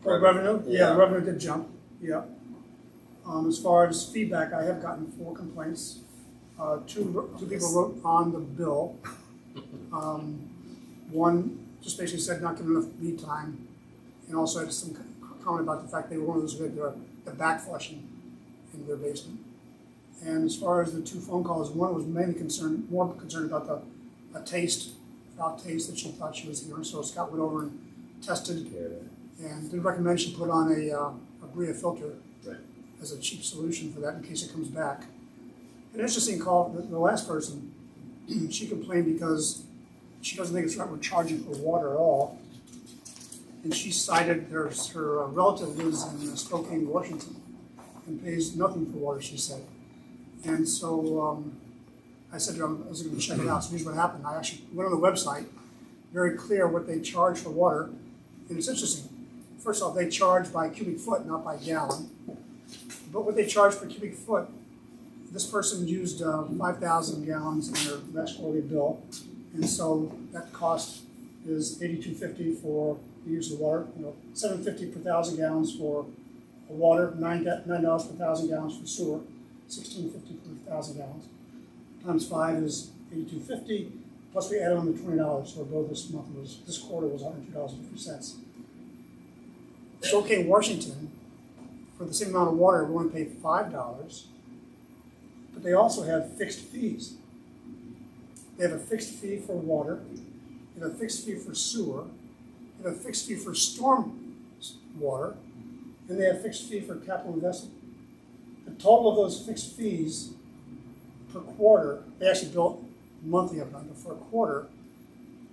revenue? Yeah, Yeah. the revenue did jump. Yeah. As far as feedback, I have gotten 4 complaints. Two people wrote on the bill. One just basically said not giving enough lead time, and also had some comment about the fact they were one of those who had the back flushing in their basement. And as far as the 2 phone calls, one was mainly more concerned about a foul taste that she thought she was hearing. So Scott went over and tested, and did recommend she put on a Bria filter as a cheap solution for that in case it comes back. An interesting call, the last person, she complained because she doesn't think it's right we're charging for water at all. And she cited her relative lives in Spokane, Washington, and pays nothing for water, she said. And so I said to her, I was going to check it out. So here's what happened. I actually went on the website, very clear what they charge for water. And it's interesting. First off, they charge by cubic foot, not by gallon. But what they charge per cubic foot, this person used 5,000 gallons in their last quarterly bill. And so that cost is $82.50 for the use of the water, $7.50 per 1,000 gallons for For water, $9 per 1,000 gallons. For sewer, $16.50 per 1,000 gallons. Times 5 is $82.50. Plus we add on the $20. So our bill this quarter was $102.50. Spokane, Washington, for the same amount of water, we only pay $5, but they also have fixed fees. They have a fixed fee for water, they have a fixed fee for sewer, they have a fixed fee for storm water, and they have a fixed fee for capital investment. The total of those fixed fees per quarter, they actually bill monthly of them, but for a quarter,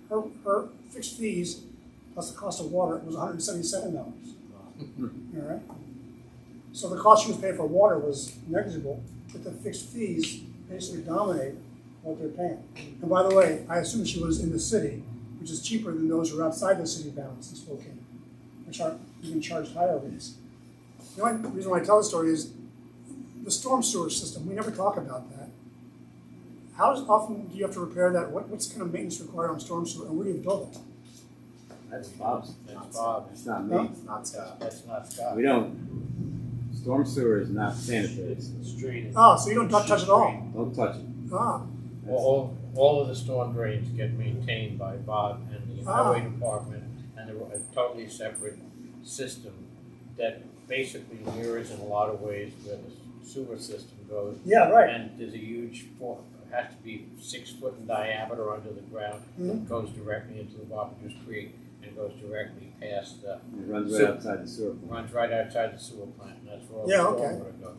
her fixed fees plus the cost of water was $177. All right. So the cost she was paying for water was negligible, but the fixed fees basically dominate what they're paying. And by the way, I assume she was in the city, which is cheaper than those who are outside the city bounds in Spokane, which are even charged higher rates. The only reason why I tell the story is the storm sewer system. We never talk about that. How often do you have to repair that? What's kind of maintenance required on storm sewer, and where do you build it? That's Bob's. That's Bob. It's not No? me. It's not Scott. That's not Scott. We don't. Storm sewer is not sanitary. The street. Oh, so you don't touch it at all? Don't touch it. Ah, All of the storm drains get maintained by Bob and the highway department, and they're a totally separate system that basically mirrors in a lot of ways where the sewer system goes. yeah, right. And there's a huge fork, it has to be 6 foot in diameter under the ground, that goes directly into the Wapadoose Creek and goes directly past the, It runs right Sewer. outside the sewer plant. runs right outside the sewer plant, and that's where all Yeah, the okay. stormwater goes.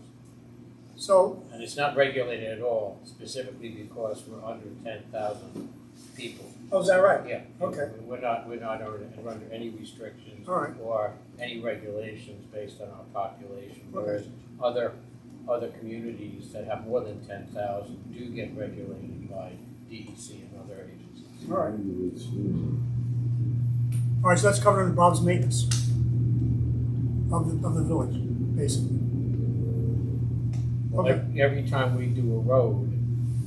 So, And it's not regulated at all, specifically because we're under 10,000 people. oh, is that right? Yeah. Okay. We're not under any restrictions All right. or any regulations based on our population, Okay. whereas other communities that have more than 10,000 do get regulated by DEC and other agencies. All right. All right, so that's covered under Bob's maintenance of the village, basically. Well, Okay. every time we do a road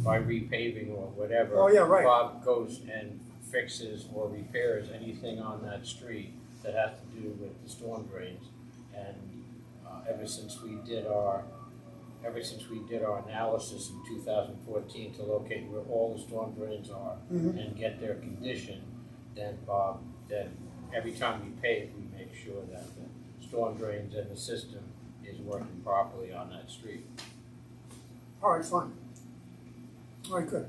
by repaving or whatever, Oh, yeah, right. Bob goes and fixes or repairs anything on that street that has to do with the storm drains. And ever since we did our analysis in 2014 to locate where all the storm drains are and get their condition, then every time we pave, we make sure that the storm drains and the system is working properly on that street. All right, fine. All right, good.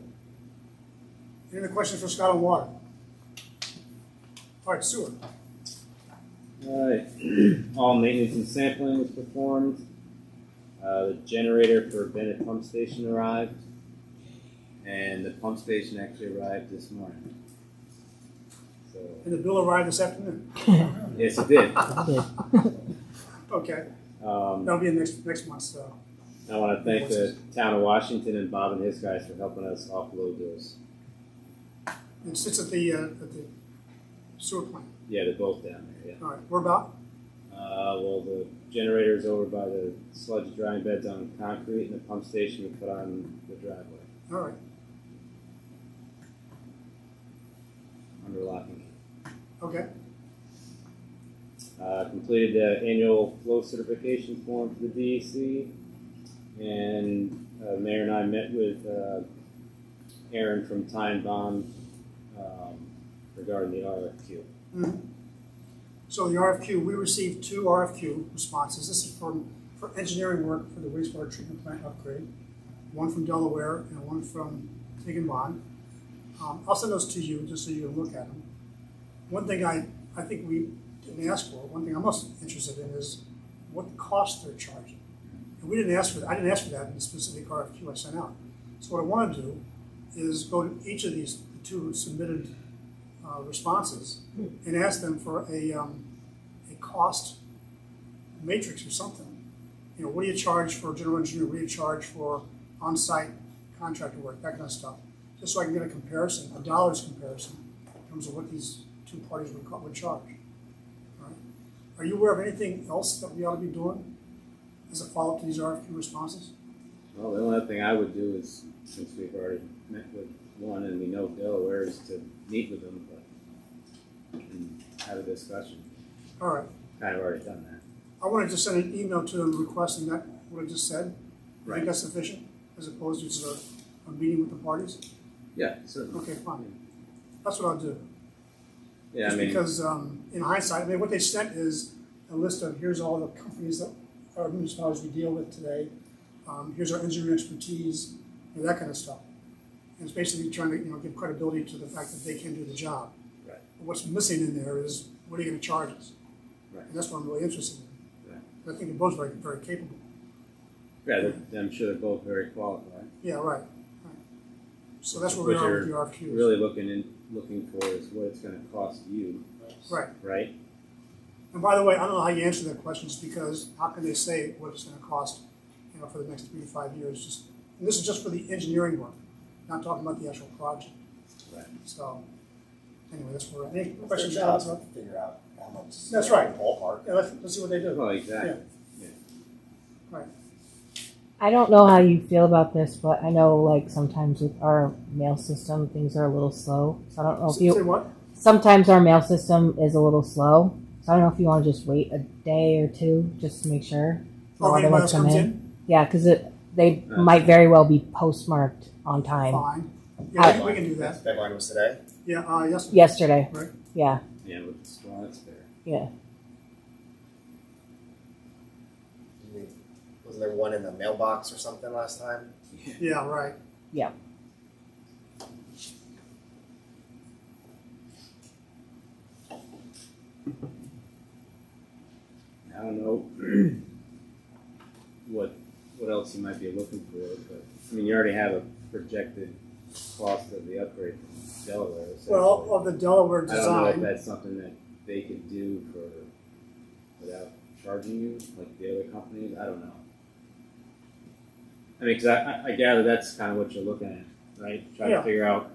Any other questions for Scott on water? All right, sewer. Alright, all maintenance and sampling was performed. The generator for Bennett Pump Station arrived, and the pump station actually arrived this morning. So, And the bill arrived this afternoon. yes, it did. Okay, Um, that'll be in next month, so. I want to thank the town of Washington and Bob and his guys for helping us offload those. It sits at the sewer plant. Yeah, they're both down there. Yeah. All right, where about? Well, the generator's over by the sludge drying beds on concrete, and the pump station we put on the driveway All right, under lock and key. okay. Completed the annual flow certification form for the DEC, and Mayor and I met with Aaron from Time Bond regarding the RFQ. Mhm. So the RFQ, we received 2 RFQ responses. This is for engineering work for the wastewater treatment plant upgrade. One from Delaware and one from Tig & Bond. I'll send those to you just so you can look at them. One thing I think we didn't ask for, one thing I'm most interested in is what cost they're charging. And I didn't ask for that in the specific RFQ I sent out. So what I want to do is go to each of these 2 submitted responses and ask them for a cost matrix or something. You know, what do you charge for general engineer? What do you charge for on-site contractor work? That kind of stuff. Just so I can get a comparison, a dollars comparison, in terms of what these 2 parties would charge. All right. Are you aware of anything else that we ought to be doing as a follow-up to these RFQ responses? Well, the only other thing I would do is, since we've already met with one and we know Delaware, is to meet with them and have a discussion. All right. Kind of already done that. I wanted to send an email to them requesting that, what I just said. I Right. think that's sufficient, as opposed to just a meeting with the parties? Yeah, certainly. Okay, fine. That's what I'll do. Yeah, I Just mean, because, in hindsight, I mean, what they sent is a list of, here's all the companies that, our municipalities we deal with today. Here's our engineering expertise, that kind of stuff. And it's basically trying to, give credibility to the fact that they can do the job. Right. But what's missing in there is, what are you gonna charge us? Right. And that's what I'm really interested in. Right. I think they're both very, very capable. yeah, I'm sure they're both very qualified. Yeah, right. So that's where we What are you're with the RFQs. really looking for is what it's going to cost you, Right. right? And by the way, I don't know how you answer that question, just because how can they say what it's gonna cost, for the next 3 to 5 years? Just, and this is just for the engineering work, not talking about the actual project. Right. So, anyway, that's where, any It's their questions? job comments? to figure out how much. That's right. Ballpark. Yeah, let's see what they do. Well, exactly. Right. I don't know how you feel about this, but I know like sometimes with our mail system, things are a little slow. So I don't know if Say you. what? Sometimes our mail system is a little slow. So I don't know if you want to just wait a day or two just to make sure. Oh, other anybody ones else comes in? Yeah, because they might very well be postmarked on time. Fine. Yeah, we can do that. Deadline was today. Yeah, yesterday. Yesterday. Right. Yeah. Yeah, with the straw, that's fair. Yeah. Wasn't there one in the mailbox or something last time? Yeah, right. Yeah. I don't know what else you might be looking for, but I mean, you already have a projected cost of the upgrade from Delaware. Well, of the Delaware I don't know if design, that's something that they could do without charging you, like the other companies. I don't know. I mean, because I gather that's kind of what you're looking at, right? Trying Yeah. to figure out,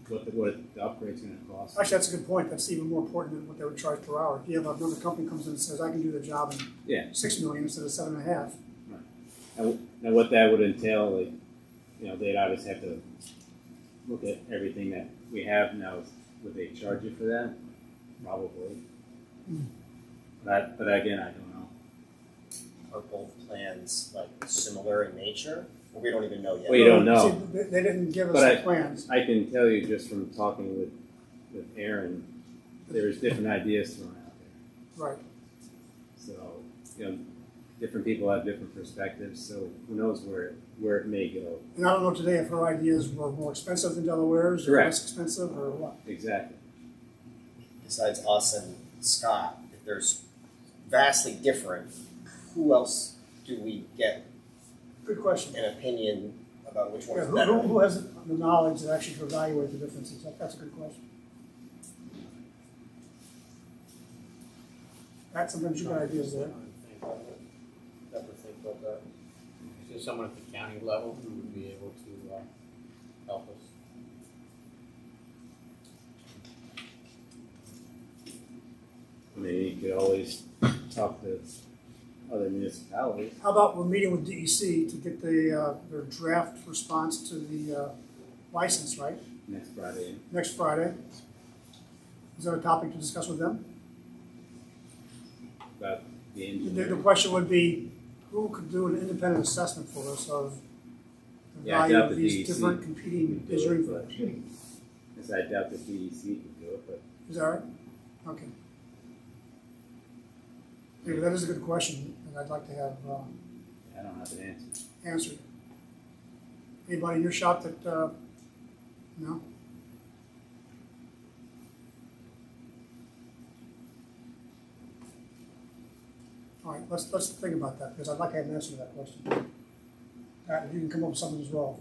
what the upgrade's going to cost. actually, that's a good point. That's even more important than what they would charge per hour. If you have another company comes in and says, I can do the job in Yeah. 6 million instead of 7.5. And what that would entail, like, they'd obviously have to look at everything that we have now. Would they charge you for that? Probably. But again, I don't know. Are both plans like similar in nature? Or we don't even know yet. Well, you don't know. See, they didn't give us But the plans. I can tell you just from talking with Aaron, there's different ideas thrown out there. Right. So, different people have different perspectives. So who knows where it may go. And I don't know today if her ideas were more expensive than Delaware's, or Correct. less expensive, or what. Exactly. Besides us and Scott, if there's vastly different, who else do we get Good question. an opinion about which Yeah, one's who, better? who has the knowledge to actually evaluate the differences? That's a good question. Pat, sometimes you got ideas there. Never think about that. Is there someone at the county level who would be able to help us? I mean, you could always talk to other municipalities. How about we're meeting with DEC to get their draft response to the license, right? Next Friday. Next Friday. Is that a topic to discuss with them? About the The engineering. question would be, who could do an independent assessment for us of the Yeah, I value doubt of the these DEC different competing would do it, engineering but- firms? Yes, I doubt the DEC can do it, but Is that right? Okay. Maybe that is a good question, and I'd like to have I don't have an answer. answered. Anybody in your shop that, no? All right, let's think about that, because I'd like to have an answer to that question. If you can come up with something as well.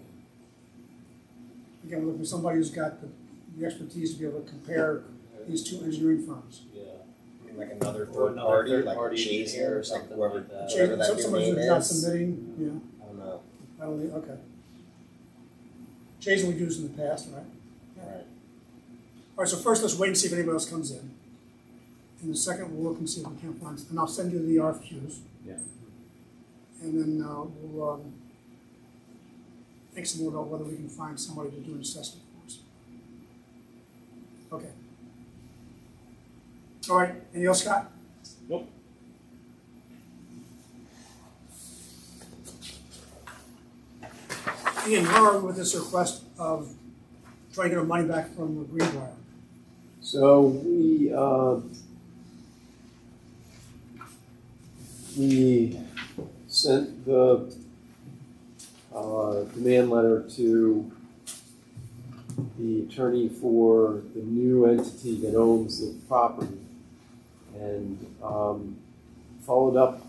Again, we're looking for somebody who's got the expertise to be able to compare these two engineering firms. Yeah. I mean, like another Or third another party, third like party Chase engineer or or something whoever, like that. whatever that new Someone name who's not is. submitting, I don't know. I don't think, okay. Chase we've used in the past, right? Right. All right, so first let's wait and see if anybody else comes in. And the second, we'll look and see if we can find, and I'll send you the RFQs. Yeah. And then we'll think some more about whether we can find somebody to do an assessment for us. Okay. All right, anything else, Scott? Nope. Ian, where are we with this request of trying to get our money back from the Greenbrier? So we sent the demand letter to the attorney for the new entity that owns the property, and followed up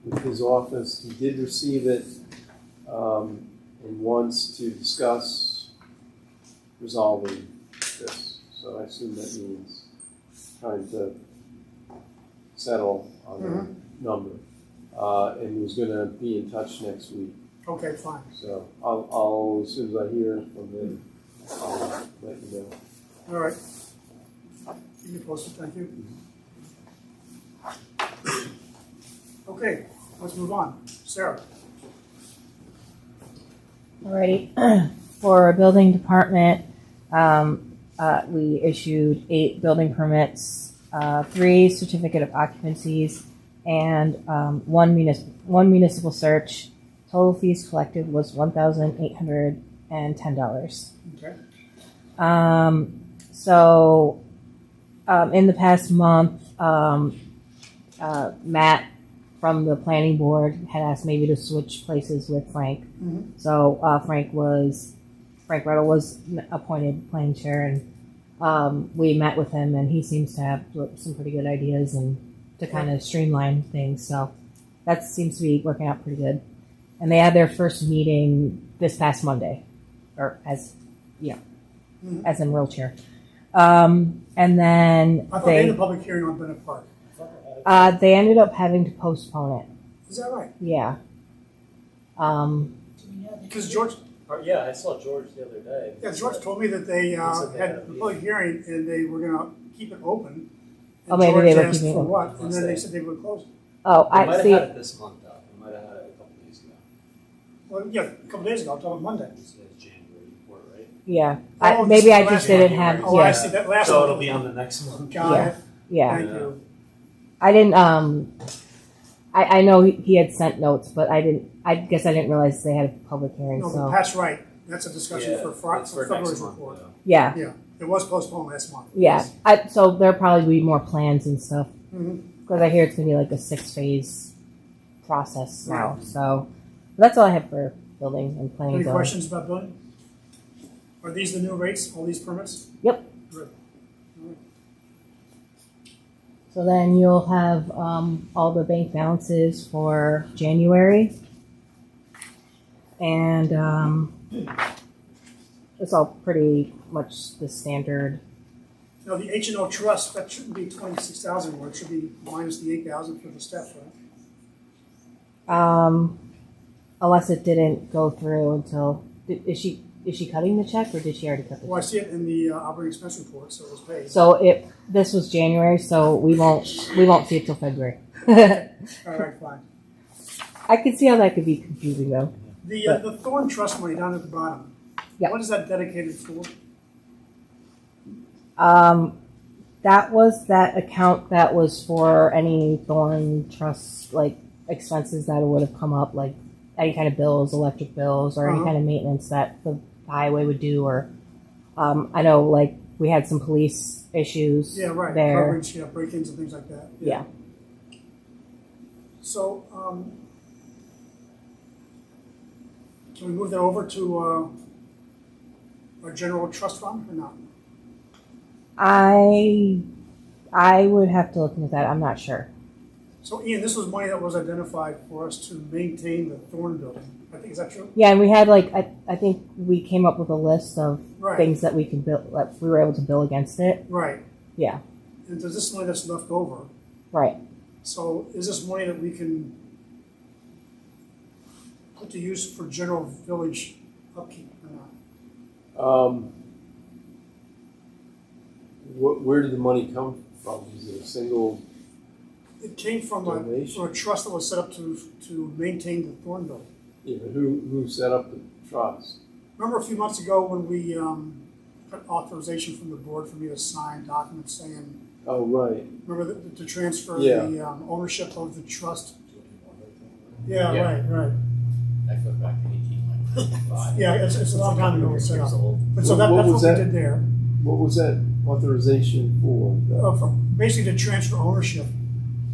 with his office. He did receive it and wants to discuss resolving this. So I assume that means trying to settle on a number. And was going to be in touch next week. Okay, fine. So I'll as soon as I hear from him, I'll let you know. All right. Keep me posted, thank you. Okay, let's move on. Sarah. Alrighty. For building department, we issued 8 building permits, 3 certificate of occupancies, and one municipal search. Total fees collected was $1,810. Okay. In the past month, Matt from the planning board had asked maybe to switch places with Frank. Mm-hmm. So Frank Rettel was appointed planning chair, and we met with him, and he seems to have some pretty good ideas and to kind of streamline things. So that seems to be working out pretty good. And they had their first meeting this past Monday, or as in wheelchair. And then I thought they had a public hearing on Bennett Park. they ended up having to postpone it. Is that right? Yeah. Because George, Yeah, I saw George the other day. yeah, George told me that they said they had had a a public hearing and they were going to keep it open. And Oh, maybe George they were asked keeping it for open. what? And Unless then they they- said they would close it. Oh, They I might see. have had it this month, though. They might have had it a couple days ago. Well, yeah, a couple days ago, I told him Monday. It's January report, right? Yeah. Oh, Maybe this I is just the last didn't one. have. Oh, I Yeah. see, that last So one. it'll be on the next one. Got Yeah. it. Yeah. Thank you. I didn't. I know he had sent notes, but I didn't. I guess I didn't realize they had a public hearing. No, but So Pat's right. That's a discussion Yeah, for it's for February's next month, report. though. yeah, Yeah, it was postponed last month. yeah. So there'll probably be more plans and stuff Mhm. because I hear it's gonna be like a 6-phase process now. So that's all I have for building and planning. Any zone. questions about building? Are these the new rates, all these permits? Yep. Good. So then you'll have all the bank balances for January. And it's all pretty much the standard. Now, the H&O Trust, that shouldn't be 26,000 anymore. It should be minus the 8,000 for the steps, right? Unless it didn't go through until, is she cutting the check or did she already cut the Well, I check? see it in the operating expense report, so it was paid. So this was January, so we won't see it till February. All right, fine. I can see how that could be confusing though. The Thorn Trust money down at the bottom. Yep. What is that dedicated for? That was that account that was for any Thorn Trust like expenses that would have come up, like any kind of bills, electric bills, or any kind of maintenance that the highway would do. Or I know like we had some police issues. Yeah, right. There. Coverage, break-ins and things like that. Yeah. So, can we move that over to our general trust fund or not? I would have to look into that. I'm not sure. So, Ian, this was money that was identified for us to maintain the Thorn building. I think, is that true? Yeah, and we had like I think we came up with a list of Right. things that we could bill. Like, we were able to bill against it. Right. Yeah. And there's this money that's left over. Right. So, is this money that we can put to use for general village upkeep or not? Where did the money come from? Is it a single? It came from a trust that was set up to maintain the Thorn building. Yeah, but who set up the trust? Remember a few months ago when we got authorization from the board for me to sign documents saying Oh, right. Remember to transfer Yeah. the ownership of the trust? Yeah, Yeah. right. That goes back to 1895. Yeah, it's a long time ago it was set up. But so What that's was what we that? did there. What was that authorization for? Basically to transfer ownership,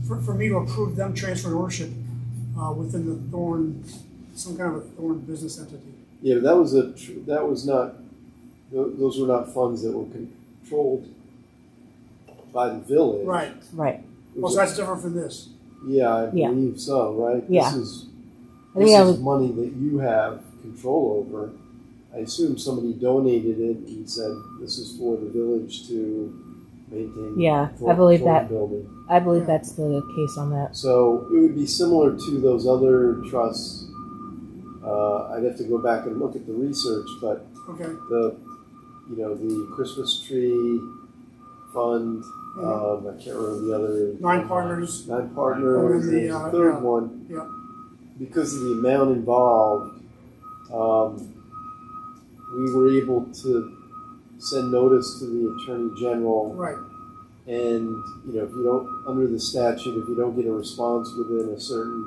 for me to approve them transferring ownership within the Thorn, some kind of a Thorn business entity. Yeah, but that was not, those were not funds that were controlled by the village. Right. Right. It Well, was so that's different from this. Yeah, I Yeah. believe so, right? Yeah. This I think is was, money that you have control over. I assume somebody donated it and said, this is for the village to maintain. Yeah, Thorn- I believe Thorn that. Building. I believe that's the case on that. So it would be similar to those other trusts. I'd have to go back and look at the research, but Okay. the Christmas tree fund. I can't remember the other. Nine partners. Nine partners. And then There's a third yeah. one. Yeah. Because of the amount involved, we were able to send notice to the Attorney General. Right. And if you don't, under the statute, if you don't get a response within a certain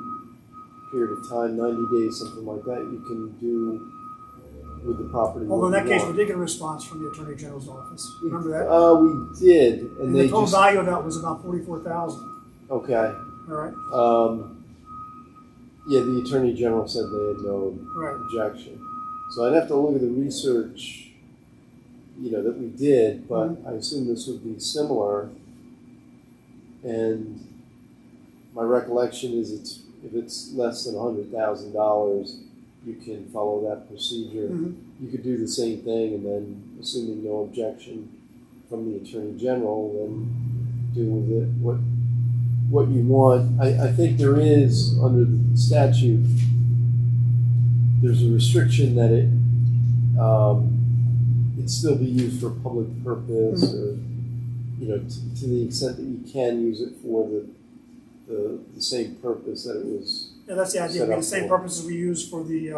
period of time, 90 days, something like that, you can do with the property. Although in what that you case, want. we did get a response from the Attorney General's office. Remember that? We did, and And they the total just value of that was about $44,000. okay. All right. Yeah, the Attorney General said they had no Right. objection. So I'd have to look at the research, that we did, but Mm-hmm. I assume this would be similar. And my recollection is if it's less than $100,000, you can follow that procedure. Mhm. You could do the same thing, and then, assuming no objection from the Attorney General, then do with it what you want. I think there is, under the statute, there's a restriction that it still be used for public purpose, or to the extent that you can use it for the same purpose that it was. Yeah, that's the idea. set We up the same for. purposes we use for the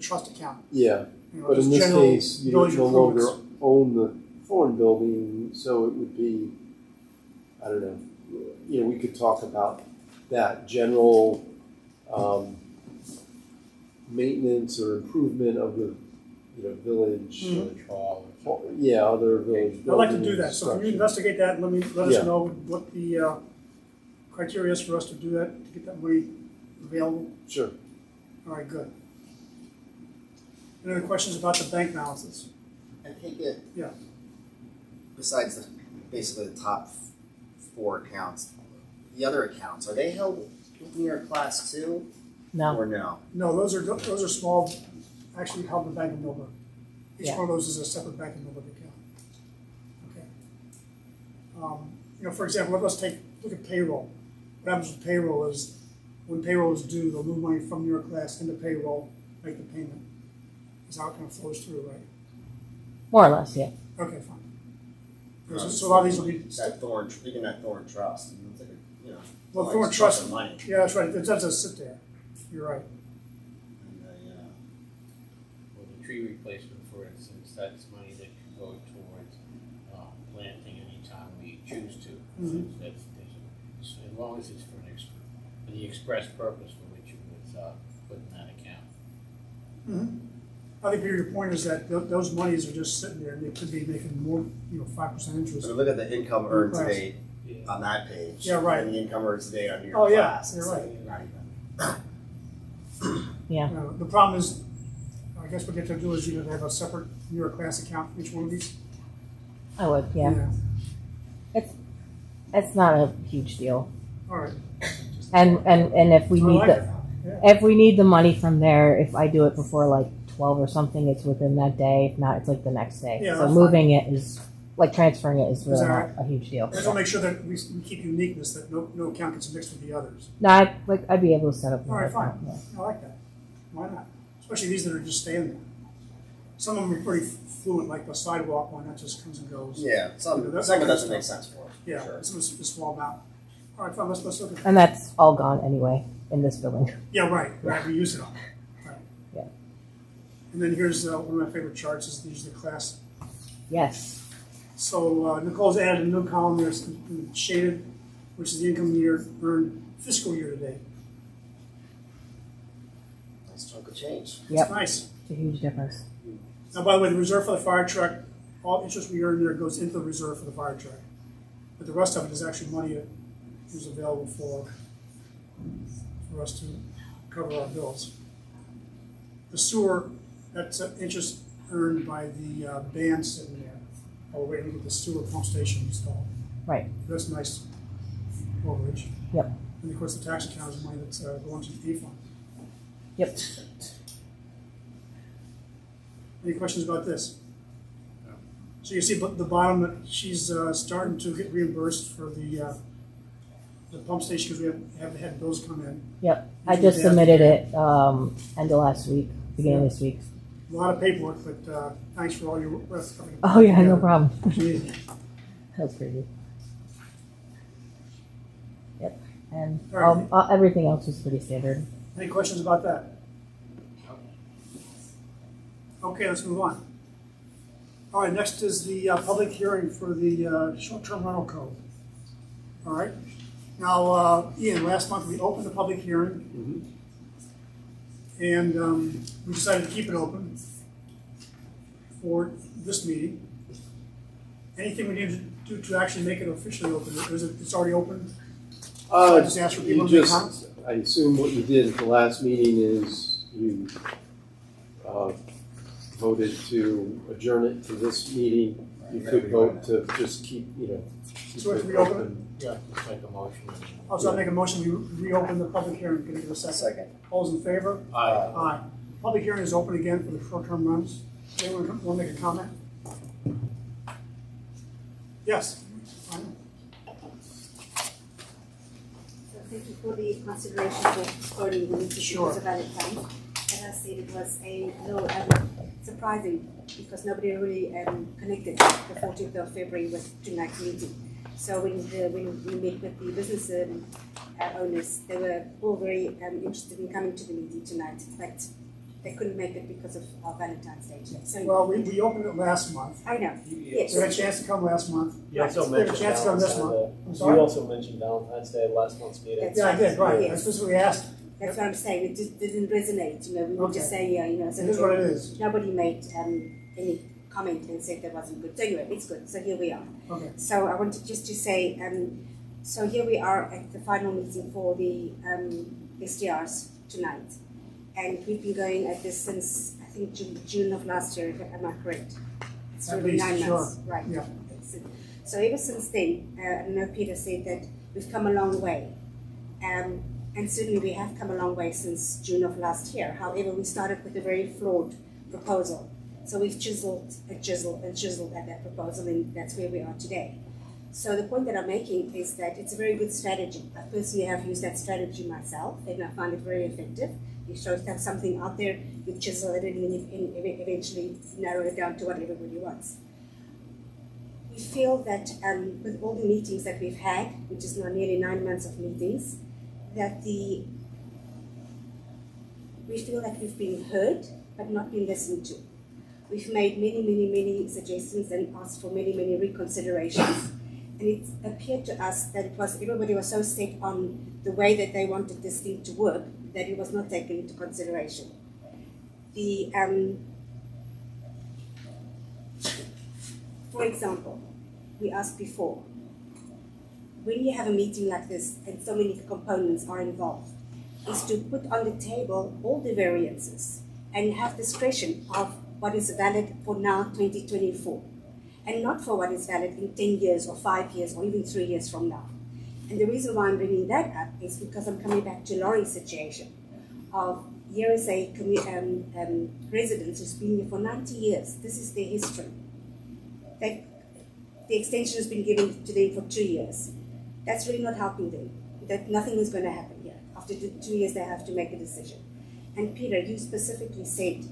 trust account. Yeah, You know, but just in this general case, you village no longer improvements. own the Thorn building, so it would be, I don't know. We could talk about that general maintenance or improvement of the village. Mhm. The trawl. Yeah, other village. I'd like to do buildings, that. So can you structures. investigate that and let Yeah. us know what the criteria is for us to do that, to get that money available? Sure. All right, good. Any other questions about the bank balances? I take it. Yeah. Besides basically the top 4 accounts, the other accounts, are they held with New York Class too? No. Or no? No, those are small, actually held in Bank of Millbrook. Each Yeah. one of those is a separate Bank of Millbrook account. Okay. For example, look at payroll. What happens with payroll is, when payroll is due, they'll move money from New York Class into payroll, make the payment. Is how it kind of flows through, right? More or less, yeah. Okay, fine. So a lot of these will be, That Thorn, even that Thorn Trust. It's like well, like Thorn a Trust, chunk of money. yeah, that's right, it does just sit there. You're right. And, Well, the tree replacement, for instance, that's money that can go towards planting anytime we choose to. Mhm. As long as it's for the express purpose for which it was put in that account. Mm-hmm. I think your point is that those monies are just sitting there and they could be making more, 5% interest. So look at the income earned Class. today on that page. Yeah, right. And the income earned today on your Oh, yeah, class. you're It's right. like not even. Yeah. The problem is, I guess what you have to do is you have a separate New York Class account for each one of these. I would, yeah. It's not a huge deal. All right. And if we I need like the it. Yeah. if we need the money from there, if I do it before like 12 or something, it's within that day. If not, it's like the next day. Yeah, so that's moving it is like transferring it is really Is that not right? a huge deal. I just want to make sure that we keep uniqueness, that no account gets mixed with the others. No, I'd be able to set up. All right, another fine. account, I like that. Why not? Especially these that are just staying there. Some of them are pretty fluent, like the sidewalk one that just comes and goes. Yeah, some that some kind of doesn't make stuff. sense for us. Yeah, Sure. it's a small amount. All right, fine. Let's look at that. And that's all gone anyway in this building. Yeah, right. Right. We use it all. Right. Yeah. And then here's one of my favorite charts. Is these the class. Yes. So Nicole's added a new column there, it's shaded, which is the income year earned fiscal year to date. Nice chunk of change. Yep. It's nice. It's a huge difference. Now, by the way, the reserve for the fire truck, all interest we earn there goes into the reserve for the fire truck. But the rest of it is actually money that is available for us to cover our bills. The sewer, that's interest earned by the band sitting there. While we're waiting to get the sewer pump station installed. Right. That's nice overage. Yep. And of course, the tax account is money that's going to the A fund. Yep. Any questions about this? No. So you see at the bottom that she's starting to get reimbursed for the pump station because we haven't had bills come in. Yep. I just submitted it end of last week, beginning of this week. A lot of paperwork, but thanks for all your work. Oh yeah, no problem. That's crazy. Yep. And All right. everything else is pretty standard. Any questions about that? Okay, let's move on. All right, next is the public hearing for the short-term rental code. All right. Now, Ian, last month we opened the public hearing, and we decided to keep it open for this meeting. Anything we need to do to actually make it officially open? It's already open? I just ask for people to make comments? I assume what you did at the last meeting is you voted to adjourn it to this meeting. You could vote to just keep, So if we open Yeah, just make a motion. I'll make a motion, we reopen the public hearing. Can I get a second? Second. All those in favor? Aye. Aye. Public hearing is open again for the short-term rentals. Anyone want to make a comment? Yes. Fine. So thank you for the consideration for starting the meeting Sure. because of Valentine's. As I said, it was a little surprising because nobody really connected the 14th of February with tonight's meeting. So when we met with the business owners, they were all very interested in coming to the meeting tonight, but they couldn't make it because of our Valentine's Day today. So Well, we opened it last month. I know. Yes. They had a chance to come last month. You also They had a mentioned chance to come this Valentine's month. I'm Day. sorry? You also mentioned Valentine's Day at last month's meeting. That's Yeah, I did, right. Yes. That's what we asked. That's what I'm saying. It just didn't resonate. We were just Okay. saying, so It is what it is. nobody made any comment and said that wasn't good. So anyway, it's good. So here we are. Okay. So I wanted just to say, so here we are at the final meeting for the SDRs tonight, and we've been going at this since I think June of last year. Am I correct? It's At really least, 9 sure. months, right? Yeah. So ever since then, I know Peter said that we've come a long way. And certainly we have come a long way since June of last year. However, we started with a very flawed proposal. So we've chiseled and chiseled at that proposal, and that's where we are today. So the point that I'm making is that it's a very good strategy. I personally have used that strategy myself, and I find it very effective. You show have something out there, you chisel it, and you eventually narrow it down to what everybody wants. We feel that with all the meetings that we've had, which is now nearly 9 months of meetings, that we feel that we've been heard but not been listened to. We've made many suggestions and asked for many reconsiderations. And it appeared to us that everybody was so set on the way that they wanted this thing to work that it was not taken into consideration. For example, we asked before, when you have a meeting like this and so many components are involved, is to put on the table all the variances and have discretion of what is valid for now, 2024, and not for what is valid in 10 years or 5 years or even 3 years from now. And the reason why I'm bringing that up is because I'm coming back to Laurie's situation of here is a resident who's been here for 90 years. This is their history. The extension has been given to them for 2 years. That's really not helping them. That nothing is going to happen here. After 2 years, they have to make a decision. And Peter, you specifically said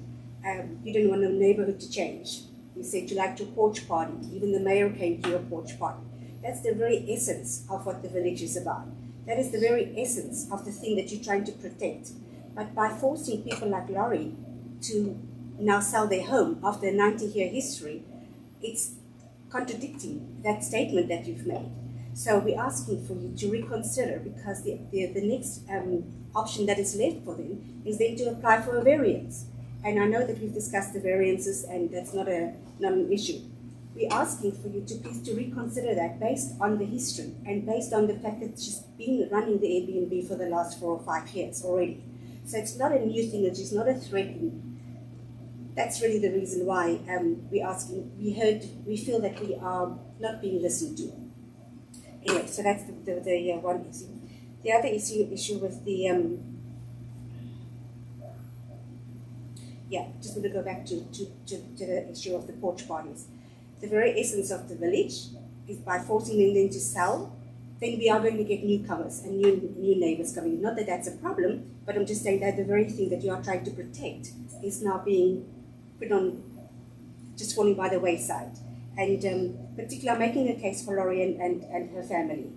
you didn't want the neighborhood to change. You said you liked your porch party. Even the mayor came to your porch party. That's the very essence of what the village is about. That is the very essence of the thing that you're trying to protect. But by forcing people like Laurie to now sell their home after a 90-year history, it's contradicting that statement that you've made. So we're asking for you to reconsider, because the next option that is left for them is then to apply for a variance. And I know that we've discussed the variances, and that's not an issue. We're asking for you to please to reconsider that based on the history and based on the fact that she's been running the Airbnb for the last 4 or 5 years already. So it's not a new thing, it's not a threatening. That's really the reason why we're asking. We feel that we are not being listened to. Anyway, so that's the one issue. The other issue was the just want to go back to the issue of the porch parties. The very essence of the village is by forcing them then to sell, then we are going to get newcomers and new neighbors coming in. Not that that's a problem, but I'm just saying that the very thing that you are trying to protect is now being put on, just falling by the wayside. And particularly making a case for Laurie and her family.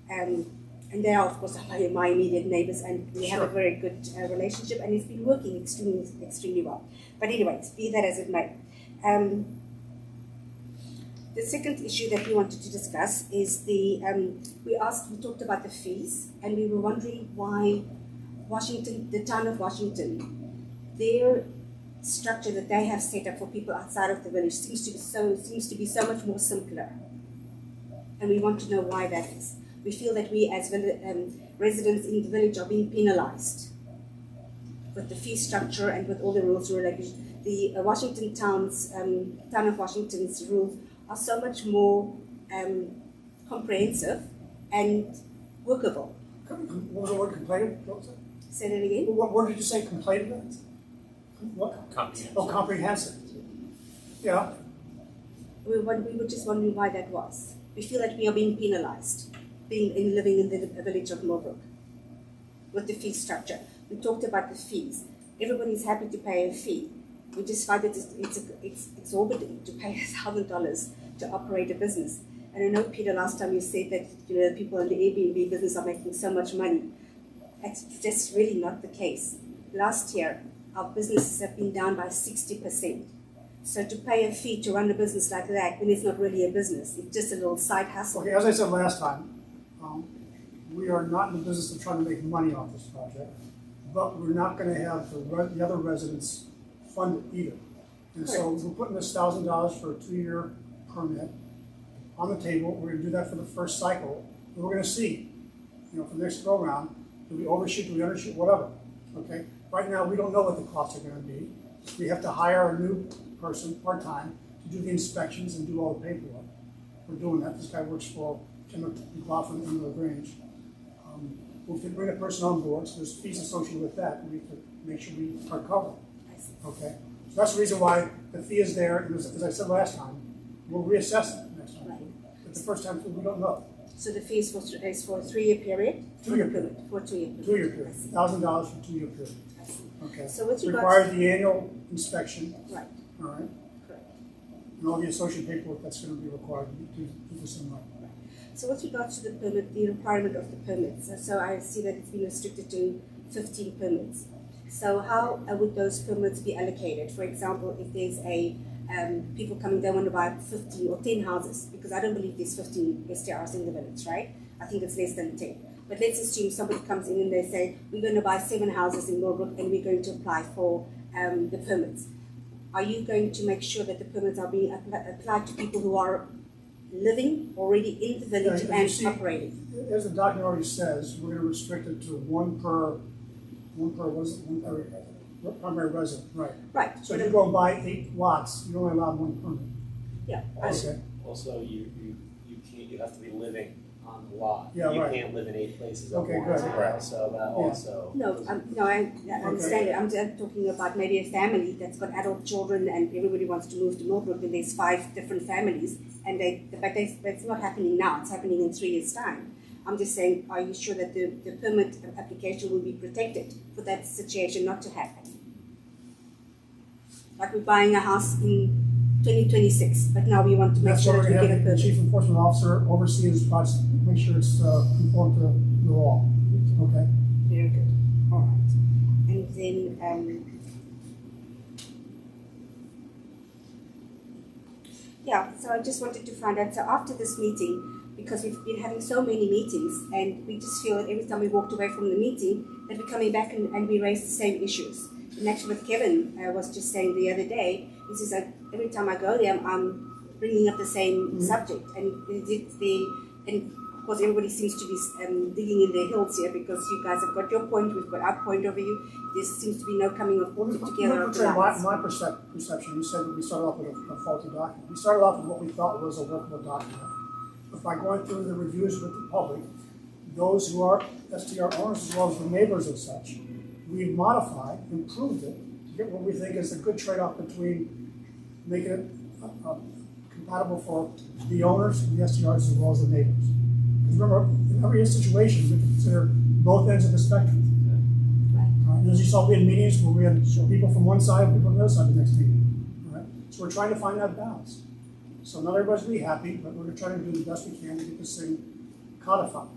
And they are, of course, my immediate neighbors, and we have a very good relationship, and it's been working extremely well. But anyways, be that as it may. The second issue that we wanted to discuss is we talked about the fees, and we were wondering why the town of Washington, their structure that they have set up for people outside of the village seems to be so much more simpler, and we want to know why that is. We feel that we as residents in the village are being penalized with the fee structure and with all the rules and regulations. The town of Washington's rules are so much more comprehensive and workable. What was the word, complainant? Say that again? What word did you say, complainant? What? Comprehensive. Oh, comprehensive. Yeah. We were just wondering why that was. We feel that we are being penalized, living in the village of Millbrook with the fee structure. We talked about the fees. Everybody's happy to pay a fee. We just find that it's exorbitant to pay $1,000 to operate a business. And I know, Peter, last time you said that people in the Airbnb business are making so much money. That's just really not the case. Last year, our businesses have been down by 60%. So to pay a fee to run a business like that, when it's not really a business, it's just a little side hustle. Okay, as I said last time, we are not in the business of trying to make money off this project, but we're not going to have the other residents fund it either. And so we're putting this $1,000 for a 2-year permit on the table. We're going to do that for the first cycle. And we're going to see, for the next go round, do we overshoot, do we undershoot, whatever. Okay. Right now, we don't know what the costs are going to be. We have to hire a new person part-time to do the inspections and do all the paperwork. We're doing that. This guy works for Tim McLaughlin in LaGrange. We'll bring a person on board, so there's fees associated with that, and we have to make sure we are covered. Okay? So that's the reason why the fee is there, and as I said last time, we'll reassess it next time. Right. But the first time, we don't know. So the fee is for a 3-year period? 2-year period. For a 2-year period. 2-year period. $1,000 for 2-year period. I see. Okay. So with regards requires the annual inspection. Right. All right. Correct. And all the associated paperwork that's going to be required to do this in life. So with regards to the permit, the requirement of the permits, so I see that it's been restricted to 15 permits. So how would those permits be allocated? For example, if there's people coming, they want to buy 15 or 10 houses, because I don't believe there's 15 STRs in the village, right? I think it's less than 10. But let's assume somebody comes in and they say, we're going to buy 7 houses in Millbrook and we're going to apply for the permits. Are you going to make sure that the permits are being applied to people who are living already in the village and operating? As the document already says, we're going to restrict it to one per primary resident, right? Right. So if you go and buy 8 lots, you only allow 1 permit. Yeah. Okay. Also, you have to be living on the lot. Yeah, you right. can't live in 8 places at Okay, once. good. Right. So that also. No, I understand it. I'm talking about maybe a family that's got adult children and everybody wants to move to Millbrook, and there's 5 different families, and that's not happening now. It's happening in 3 years' time. I'm just saying, are you sure that the permit application will be protected for that situation not to happen? Like we're buying a house in 2026, but now we want to make sure that we get a the permit. chief enforcement officer oversee this process, make sure it's conformed to the law. Okay. Very good. All right. And then Yeah, so I just wanted to find out, so after this meeting, because we've been having so many meetings, and we just feel that every time we walked away from the meeting, that we're coming back and we raise the same issues. And actually what Kevin was just saying the other day, he says that every time I go there, I'm bringing up the same subject. And of course everybody seems to be digging in their heels here, because you guys have got your point, we've got our point of view. There seems to be no coming together of the lines. My perception, you said that we started off with a faulty document. We started off with what we thought was a workable document. But by going through the reviews with the public, those who are STR owners as well as the neighbors and such, we've modified, improved it to get what we think is a good trade-off between making it compatible for the owners and the STRs as well as the neighbors. Because remember, in every situation, we consider both ends of the spectrum. And as you saw, we had meetings where we had people from one side and people from the other side of the next meeting. All right? So we're trying to find that balance. So not everybody's going to be happy, but we're trying to do the best we can to get this thing codified,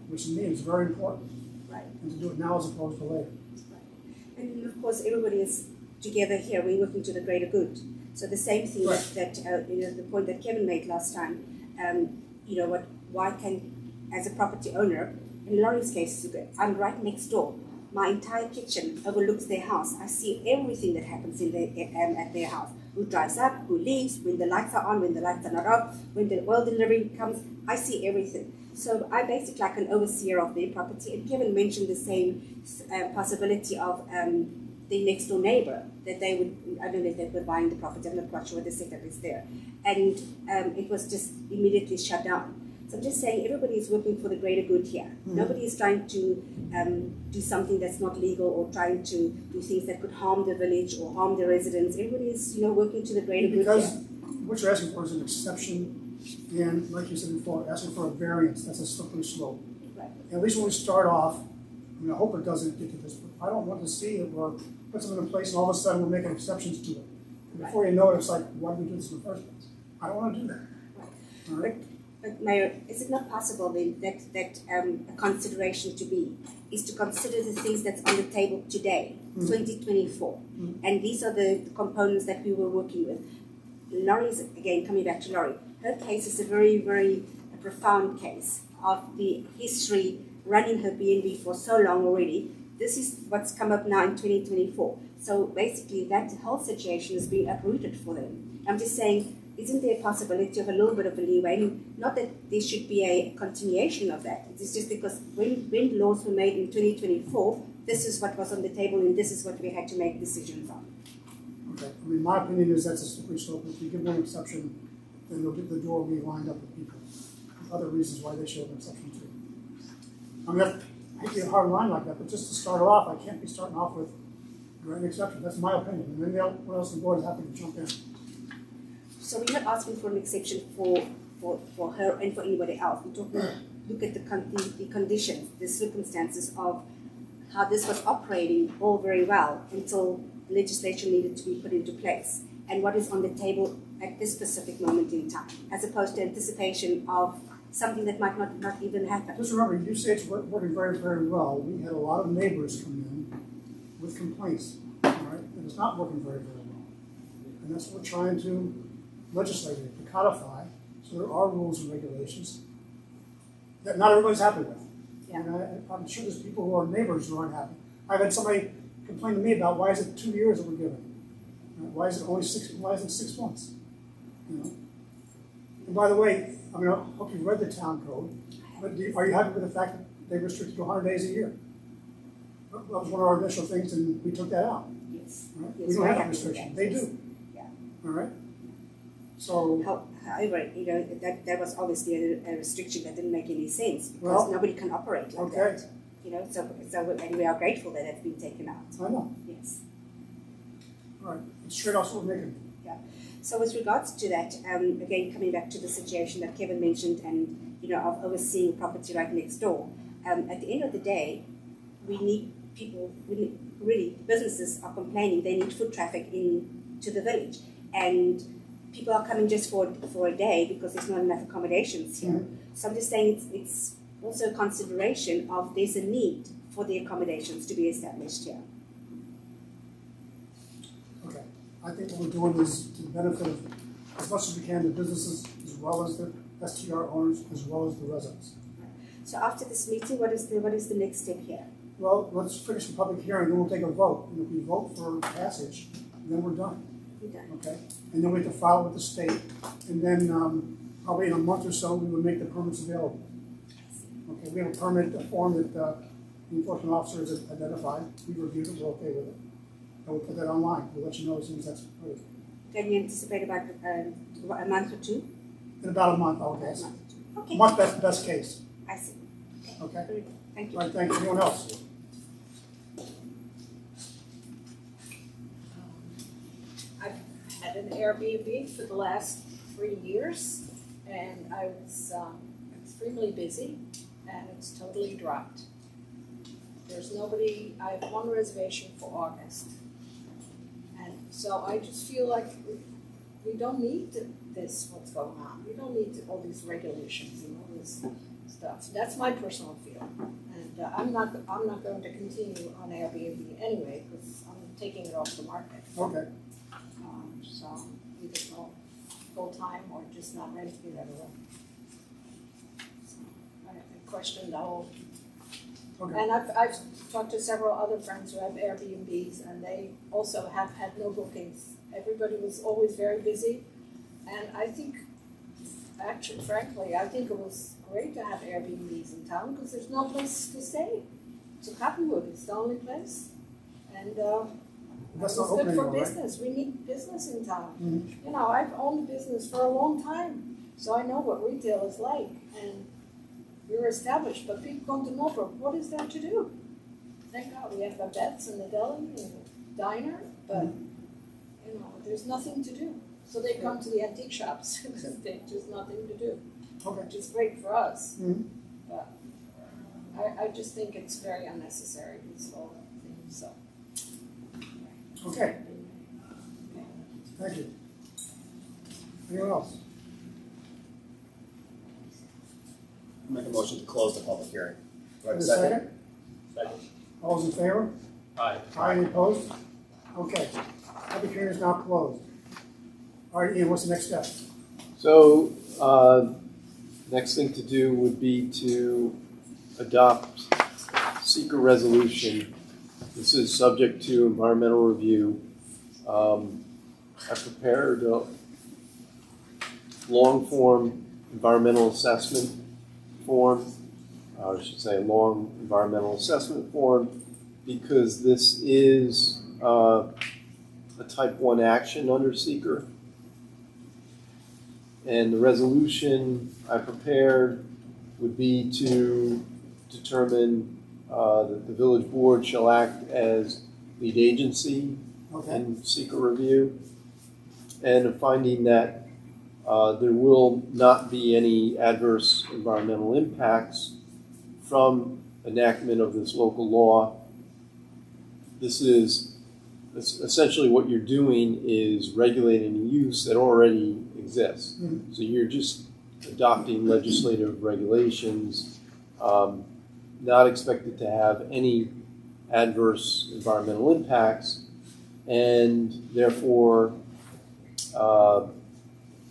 which to me is very important. Right. And to do it now as opposed to later. Right. And of course, everybody is together here. We're working to the greater good. So the same thing that the point that Kevin made last time. Why can, as a property owner, in Laurie's case, I'm right next door. My entire kitchen overlooks their house. I see everything that happens in at their house. Who drives up, who leaves, when the lights are on, when the lights are not off, when the oil delivery comes. I see everything. So I'm basically like an overseer of their property. And Kevin mentioned the same possibility of the next door neighbor, that they would, I don't know if they were buying the property, I'm not quite sure what the setup is there. And it was just immediately shut down. So I'm just saying everybody is working for the greater good here. Nobody is trying to do something that's not legal or trying to do things that could harm the village or harm the residents. Everybody is, working to the greater good here. Because what you're asking for is an exception, and like you said before, asking for a variance, that's a slippery slope. Right. At least when we start off, I hope it doesn't get to this, but I don't want to see it where put something in place and all of a sudden we're making exceptions to it. And before you know it, it's like, why did we do this in the first place? I don't want to do that. Right. All right? But Mayor, is it not possible then that a consideration to be is to consider the things that's on the table today, 2024, and these are the components that we were working with. Laurie's, again, coming back to Laurie, her case is a very, very profound case of the history running her B&B for so long already. This is what's come up now in 2024. So basically that whole situation is being uprooted for them. I'm just saying, isn't there a possibility of a little bit of a leeway? Not that there should be a continuation of that. It's just because when laws were made in 2024, this is what was on the table and this is what we had to make decisions on. Okay. I mean, my opinion is that's a slippery slope. If you give one exception, then the door will be lined up with people. Other reasons why they should have an exception too. I mean, I hate to get a hard line like that, but just to start off, I can't be starting off with an exception. That's my opinion. And then what else the board is happy to jump in. So we're not asking for an exception for her and for anybody else. We're talking, look at the conditions, the circumstances of how this was operating all very well until legislation needed to be put into place, and what is on the table at this specific moment in time, as opposed to anticipation of something that might not even happen. Just remember, you say it's working very, very well. We had a lot of neighbors come in with complaints, all right? And it's not working very, very well. And that's what we're trying to legislate, to codify, so there are rules and regulations that not everybody's happy with. Yeah. And I'm sure there's people who are neighbors who aren't happy. I've had somebody complain to me about why is it 2 years that we're given? Why is it only 6 months? And by the way, I mean, I hope you've read the town code, but are you happy with the fact that they restrict to 100 days a year? That was one of our initial things, and we took that out. Yes. Right? Yes, We don't we're have a happy with restriction. that. They Yes. do. Yeah. All right? So, however, that was obviously a restriction that didn't make any sense because Well, nobody can operate like okay. that. So and we are grateful that it's been taken out. I know. Yes. All right. It's trade-offs we're making. Yeah. So with regards to that, again, coming back to the situation that Kevin mentioned and, of overseeing property right next door, at the end of the day, we need people, really, businesses are complaining they need foot traffic into the village. And people are coming just for a day because there's not enough accommodations here. Mm-hmm. So I'm just saying it's also a consideration of there's a need for the accommodations to be established here. Okay. I think what we're doing is to the benefit of as much as we can, the businesses as well as the STR owners, as well as the residents. So after this meeting, what is the next step here? Well, let's finish the public hearing, then we'll take a vote. And if we vote for passage, then we're done. We're done. Okay? And then we have to file with the state, and then probably in a month or so, we would make the permits available. Okay, we have a permit, a form that the enforcement officer has identified. We reviewed it, we're okay with it. And we'll put that online. We'll let you know as soon as that's approved. Can you anticipate about a month or two? In about a month, I'll guess. Okay. Month, best case. I see. Okay? Very good. Thank you. All right, thank you. Anyone else? I've had an Airbnb for the last 3 years, and I was extremely busy, and it's totally dropped. There's nobody, I have one reservation for August. And so I just feel like we don't need this, what's going on. We don't need all these regulations and all this stuff. That's my personal feeling. And I'm not going to continue on Airbnb anyway, because I'm taking it off the market. Okay. So either go full-time or just not renting it at all. So I questioned the whole. Okay. And I've talked to several other friends who have Airbnbs, and they also have had no bookings. Everybody was always very busy, and I think, actually, frankly, I think it was great to have Airbnbs in town because there's no place to stay. So Cottonwood is the only place, and That's it's not good open for anymore, right? business. We need business in town. Mhm. You know, I've owned a business for a long time, so I know what retail is like, and we're established, but people come to Millbrook, what is there to do? Thank God we have the Betts and the deli and the diner, but, you know, there's nothing to do. So they come to the antique shops, because there's just nothing to do, Okay. which is great for us. Mhm. But I just think it's very unnecessary, this whole thing, so. Okay. Thank you. Anyone else? Make a motion to close the public hearing. Do I have a Is there second? Second. All those in favor? Aye. Aye, any opposed? Okay. Public hearing is now closed. All right, Ian, what's the next step? So, next thing to do would be to adopt seeker resolution. This is subject to environmental review. I prepared a long-form environmental assessment form, I should say a long environmental assessment form, because this is a type 1 action under seeker. And the resolution I prepared would be to determine that the village board shall act as lead agency in seeker review, and a finding that there will not be any adverse environmental impacts from enactment of this local law. This is essentially what you're doing is regulating a use that already exists. Mhm. So you're just adopting legislative regulations, not expected to have any adverse environmental impacts, and therefore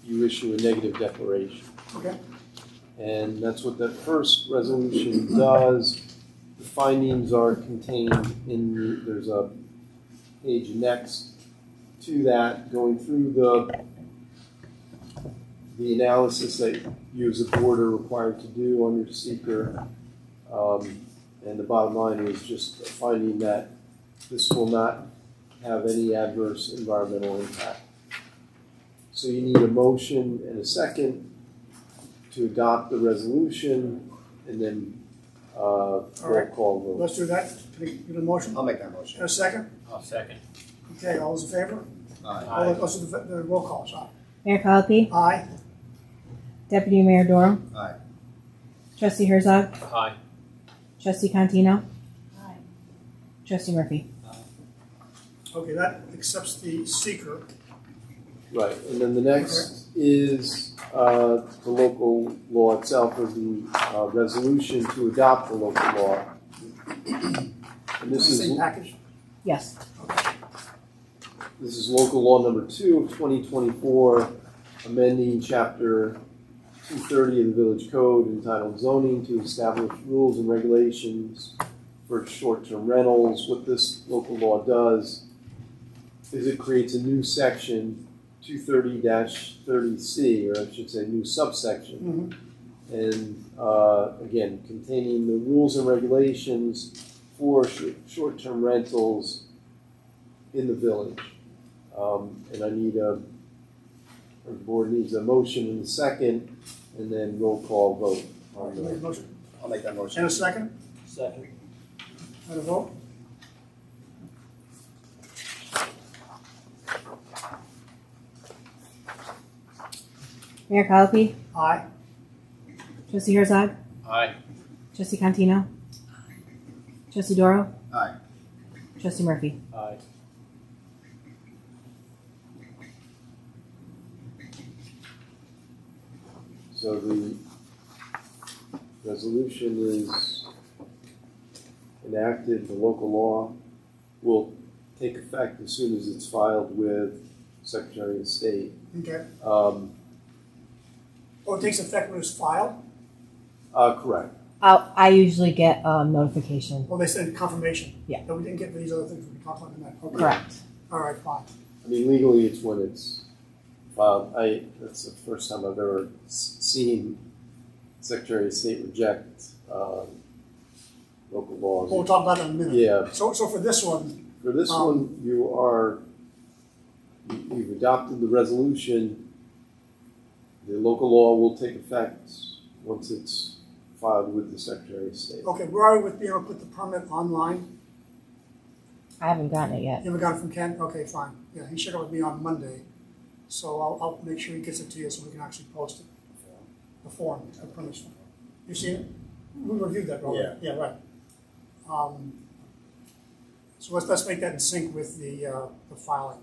you issue a negative declaration. Okay. And that's what that first resolution does. The findings are contained in, there's a page next to that, going through the analysis that you as a board are required to do under seeker. And the bottom line is just finding that this will not have any adverse environmental impact. So you need a motion and a second to adopt the resolution, and then roll call vote. Let's do that. Can we get a motion? I'll make that motion. And a second? I'll second. Okay, all those in favor? Aye. Let's do the roll call, sorry. Mayor Collopy, Aye. Deputy Mayor Doro, Aye. Trustee Herzog, Aye. Trustee Contino, Aye. Trustee Murphy. Okay, that accepts the seeker. Right, and then the next is the local law itself, or the resolution to adopt the local law. And this is Same package? Yes. This is local law number 2 of 2024, amending chapter 230 of the Village Code entitled Zoning to establish rules and regulations for short-term rentals. What this local law does is it creates a new section, 230-30C, or I should say new subsection, and again, containing the rules and regulations for short-term rentals in the village. And I need the board needs a motion in a second, and then roll call vote. All right, you make a motion. I'll make that motion. And a second? Second. And a vote? Mayor Collopy, Aye. Trustee Herzog, Aye. Trustee Cantino, Trustee Doro, Aye. Trustee Murphy. Aye. So the resolution is enacted, the local law will take effect as soon as it's filed with Secretary of State. Okay. Um, Oh, it takes effect when it's filed? Correct. I usually get notification. Well, they send confirmation. Yeah. But we didn't get these other things we talked about tonight. Okay. Correct. All right, fine. I mean, legally, it's when it's filed. That's the first time I've ever seen Secretary of State reject local laws. We'll talk about that in a minute. Yeah. So for this one, For this one, you've adopted the resolution. The local law will take effect once it's filed with the Secretary of State. okay, where are we with being able to put the permit online? I haven't gotten it yet. You haven't got it from Ken? Okay, fine. Yeah, he shared it with me on Monday. So I'll make sure he gets it to you so we can actually post it. The form, the permit form. You seen it? We reviewed that, Robert. Yeah, right. So let's make that in sync with the filing.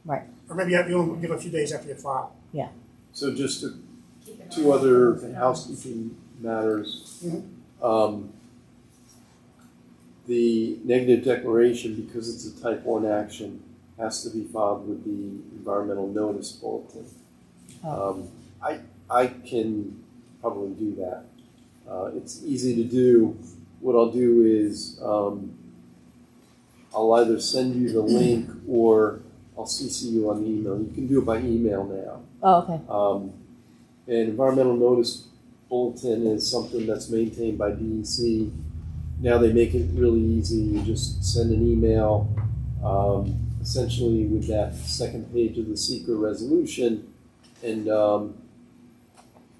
Right. Or maybe you'll give a few days after you file. Yeah. So just two other housekeeping matters. The negative declaration, because it's a type 1 action, has to be filed with the environmental notice bulletin. I can probably do that. It's easy to do. What I'll do is I'll either send you the link or I'll CC you on the email. You can do it by email now. Oh, okay. And environmental notice bulletin is something that's maintained by DEC. Now they make it really easy. You just send an email, essentially with that second page of the secret resolution, and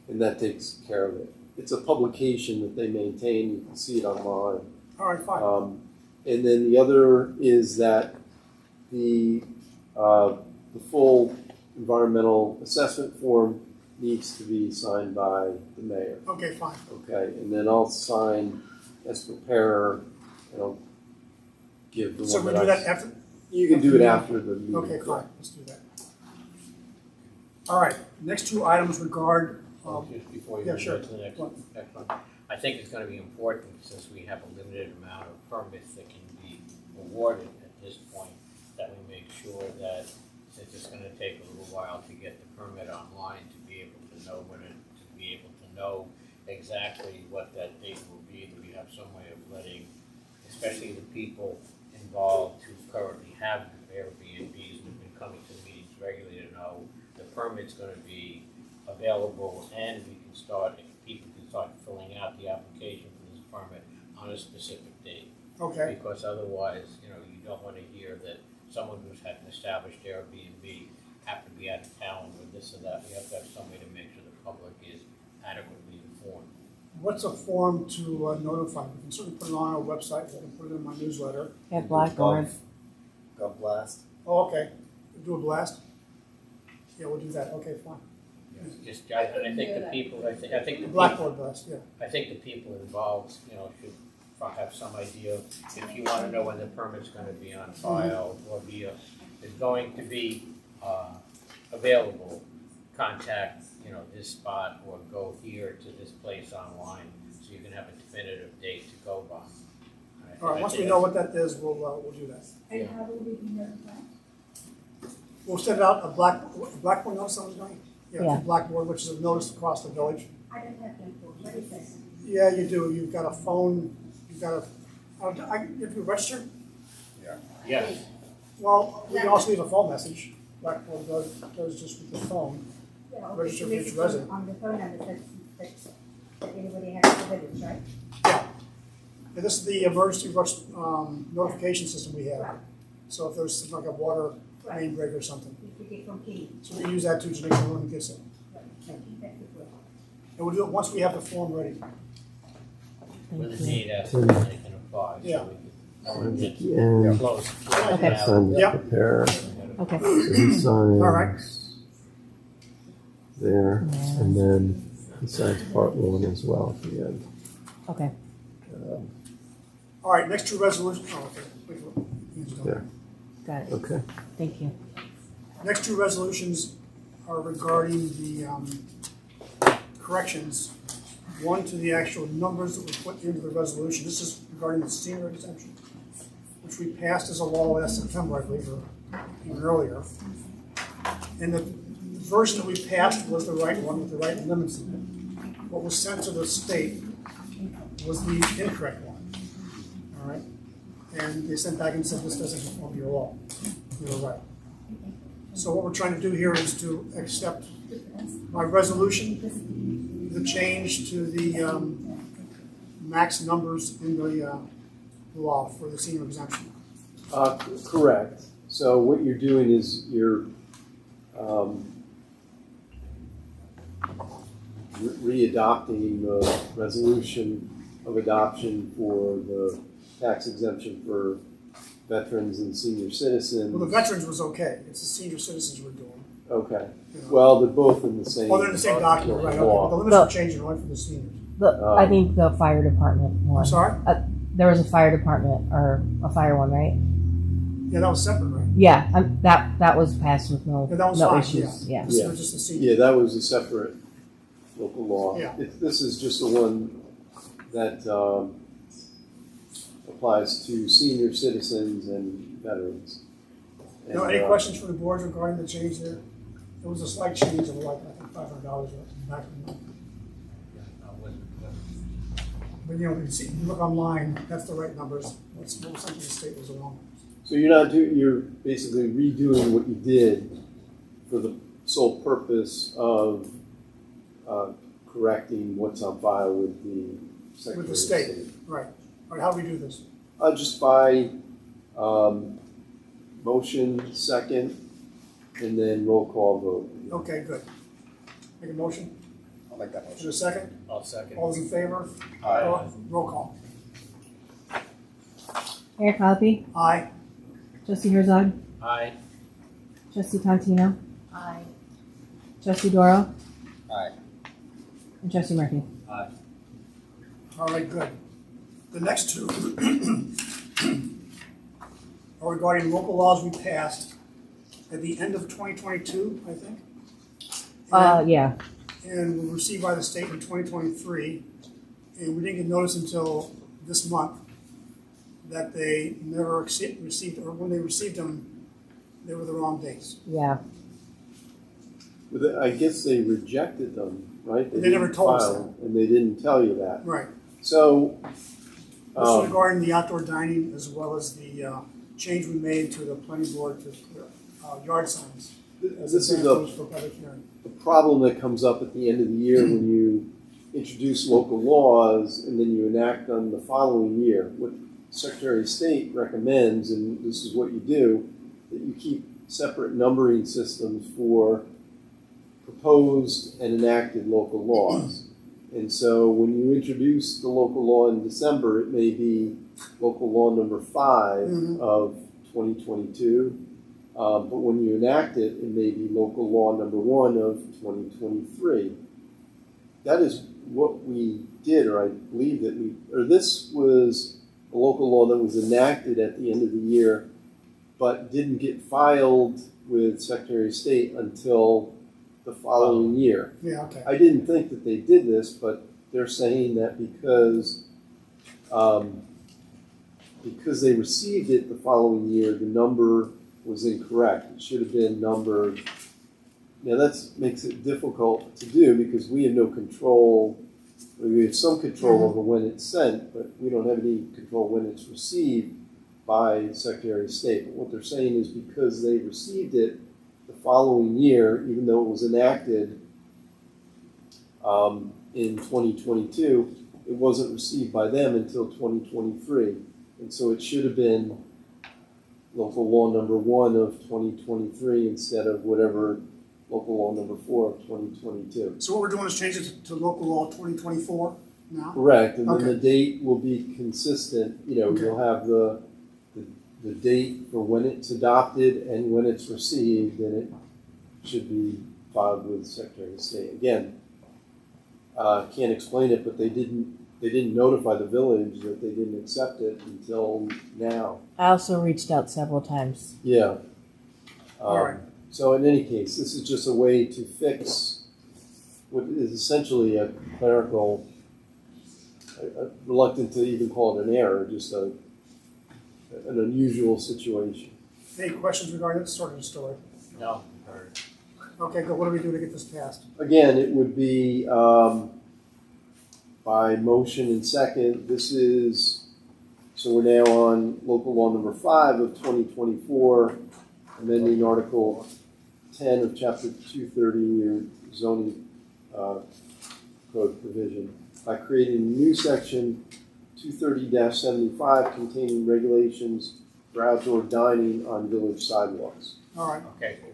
that takes care of it. It's a publication that they maintain. You can see it online. All right, fine. And then the other is that the full environmental assessment form needs to be signed by the mayor. Okay, fine. Okay, and then I'll sign as preparer, and I'll give the So one we do that that after? You can do it after the meeting. Okay, fine. Let's do that. All right, next two items regard. Just before you yeah, move sure. on to the next one, I think it's going to be important, since we have a limited amount of permits that can be awarded at this point, that we make sure that, since it's going to take a little while to get the permit online, to be able to know exactly what that date will be, that we have some way of letting, especially the people involved who currently have Airbnbs and have been coming to meetings regularly, to know the permit's going to be available, and people can start filling out the application for this permit on a specific date. Okay. Because otherwise, you don't want to hear that someone who's had an established Airbnb happened to be out of town or this or that. We have to have some way to make sure the public is adequately informed. What's a form to notify? We can certainly put it on our website. We can put it in my newsletter. Yeah, Blackboard. Gov blast. Oh, okay. Do a blast? Yeah, we'll do that. Okay, fine. I think the people, I think the Blackboard blast, yeah. I think the people involved, should have some idea. If you want to know when the permit's going to be on file or is going to be available, contact, this spot or go here to this place online, so you can have a definitive date to go by. All right, once we know what that is, we'll do that. And Yeah. how will we be notified? We'll send out a blackboard notice on the night. Yeah, Yeah. through Blackboard, which is a notice across the village. I don't have them. What is that? Yeah, you do. You've got a phone, you've got if you register, Yes. well, you can also leave a phone message. Blackboard does just with the phone. Yeah, Register for this each is resident. on the phone number that anybody has to visit, right? And this is the emergency notification system we have. So if there's something like a water main break or something. If you get from Key. So we use that too to make sure everyone gets it. And we'll do it once we have the form ready. With the need, as they can apply. Yeah. So we At can the end, close. Okay. sign to Yep. prepare. Okay. So he signs All right. there, and then he signs part one as well at the end. Okay. All right, next two resolutions. Oh, okay. Wait for it. There. Got it. Okay. Thank you. Next two resolutions are regarding the corrections. One to the actual numbers that were put into the resolution. This is regarding the senior exemption, which we passed as a law last September, I believe, or even earlier. And the version that we passed was the right one with the right limits in it. What was sent to the state was the incorrect one. All right? And they sent back and said, this doesn't conform to your law. You're right. So what we're trying to do here is to accept my resolution, the change to the max numbers in the law for the senior exemption. Correct. So what you're doing is you're readopting the resolution of adoption for the tax exemption for veterans and senior citizens. Well, the veterans was okay. It's the senior citizens we're doing. Okay. You know. Well, they're both in the same. Oh, they're in the same document, right? Okay. law. But the limits are changing only for the seniors. I think the fire department one. I'm sorry? There was a fire department or a fire one, right? Yeah, that was separate, right? Yeah, that was passed with no Yeah, that was no fine, issues. Yeah. This was just the senior. Yeah, that was a separate local law. Yeah. This is just the one that applies to senior citizens and veterans. You know, any questions from the board regarding the change there? There was a slight change of like, I think, $500 maximum. But you know, you see, you look online, that's the right numbers. What was something the state was wrong. So you're basically redoing what you did for the sole purpose of correcting what's on file with the Secretary With the of state, right. All right, how do we do this? Just by motion, second, and then roll call vote. Okay, good. Make a motion? I'll make that Is motion. there a second? I'll second. All those in favor? Aye. Roll call. Mayor Collopy, Aye. Trustee Herzog, Aye. Trustee Tantino, Aye. Trustee Doro, Aye. and Trustee Murphy. Aye. All right, good. The next two are regarding local laws we passed at the end of 2022, I think. Yeah. And were received by the state in 2023, and we didn't get notice until this month that they never received, or when they received them, they were the wrong dates. Yeah. But I guess they rejected them, right? They never didn't told us file, and they didn't tell you that. Right. So, This is regarding the outdoor dining as well as the change we made to the planning board to yard signs. this As is examples for public hearing. a problem that comes up at the end of the year when you introduce local laws and then you enact them the following year. What Secretary of State recommends, and this is what you do, that you keep separate numbering systems for proposed and enacted local laws. And so when you introduce the local law in December, it may be local law number 5 of 2022. But when you enact it, it may be local law number 1 of 2023. That is what we did, or I believe that this was a local law that was enacted at the end of the year, but didn't get filed with Secretary of State until the following year. Yeah, okay. I didn't think that they did this, but they're saying that because they received it the following year, the number was incorrect. It should have been numbered Now that makes it difficult to do because we have no control. We have some control over when it's sent, but we don't have any control when it's received by the Secretary of State. But what they're saying is because they received it the following year, even though it was enacted in 2022, it wasn't received by them until 2023. And so it should have been local law number 1 of 2023 instead of whatever local law number 4 of 2022. So what we're doing is changing it to local law 2024 now? Correct, and Okay. then the date will be consistent. You know, Okay. you'll have the date for when it's adopted and when it's received, and it should be filed with the Secretary of State. Again, can't explain it, but they didn't notify the village that they didn't accept it until now. I also reached out several times. Yeah. All right. So in any case, this is just a way to fix what is essentially a clerical, reluctant to even call it an error, just an unusual situation. Any questions regarding this sort of story? No. Okay, good. What do we do to get this passed? Again, it would be by motion and second. This is, so we're now on local law number 5 of 2024, amending Article 10 of Chapter 230, your zoning code provision, by creating a new section 230-75 containing regulations for outdoor dining on village sidewalks. All right. Okay, so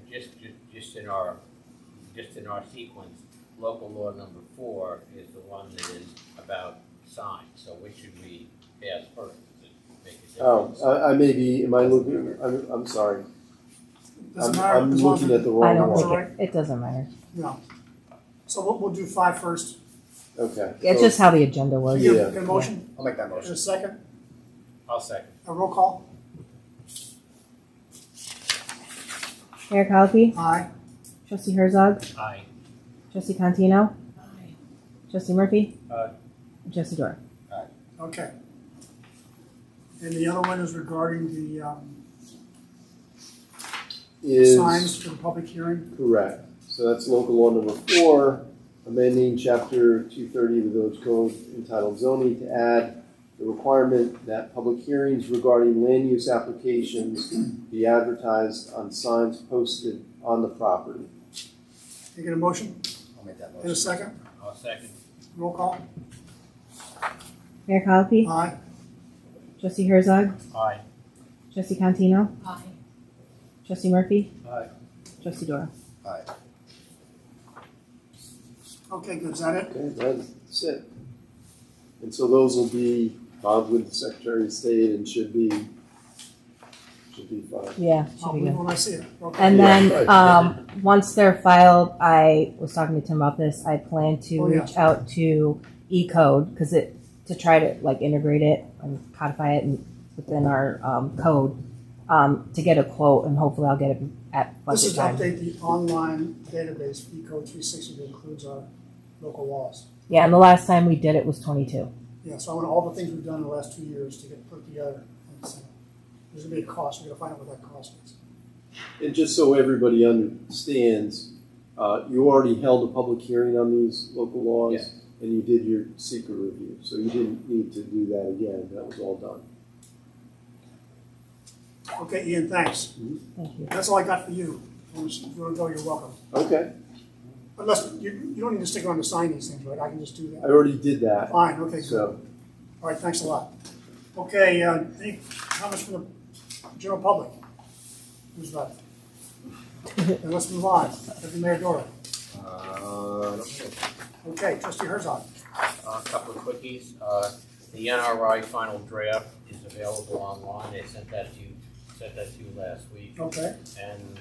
just in our sequence, local law number 4 is the one that is about signs. So which should we pass first? Does it make a difference? Oh, I may be, am I looking, I'm sorry. Doesn't matter. I'm as long as looking at the wrong I don't one. think it doesn't matter. No. So we'll do 5 first. Okay. It's So- just how the agenda was. Get Yeah. a motion? I'll make that In motion. a second? I'll second. A roll call? Mayor Collopy, Aye. Trustee Herzog, Aye. Trustee Contino, Trustee Murphy, Aye. and Trustee Doro. Okay. And the other one is regarding the Is signs for the public hearing? correct. So that's local law number 4, amending chapter 230 of the village code entitled zoning to add the requirement that public hearings regarding land use applications be advertised on signs posted on the property. You get a motion? I'll make that In a motion. second? I'll second. Roll call? Mayor Collopy, Aye. Trustee Herzog, Aye. Trustee Contino, Aye. Trustee Murphy, Aye. Trustee Doro. Aye. Okay, good. Is that it? Okay, that's it. And so those will be filed with the Secretary of State and should be fine. Yeah, should I'll be believe good. when I see it. Okay. And then, Yeah, right. once they're filed, I was talking to Tim about this. I plan to Oh, yeah. reach out to E-code to try to like integrate it and codify it within our code to get a quote, and hopefully I'll get it at This is budget to time. update the online database, eCode 360, that includes our local laws. Yeah, and the last time we did it was 22. Yeah, so I want all the things we've done in the last 2 years to get put together. And so there's gonna be a cost. We're gonna find out what that cost is. And just so everybody understands, you already held a public hearing on these local laws, Yeah. and you did your secret review, so you didn't need to do that again. That was all done. Okay, Ian, thanks. Thank you. That's all I got for you. If you wanna go, you're welcome. Okay, Unless, you don't need to stick around to sign these things, right? I can just do I that. already did that. Fine, okay, good. So, All right, thanks a lot. Okay, any comments from the general public? Who's left? Then let's move on. Deputy Mayor Doro. Okay, Trustee Herzog. A couple of quickies. The NRI final draft is available online. They sent that to you last week. Okay. And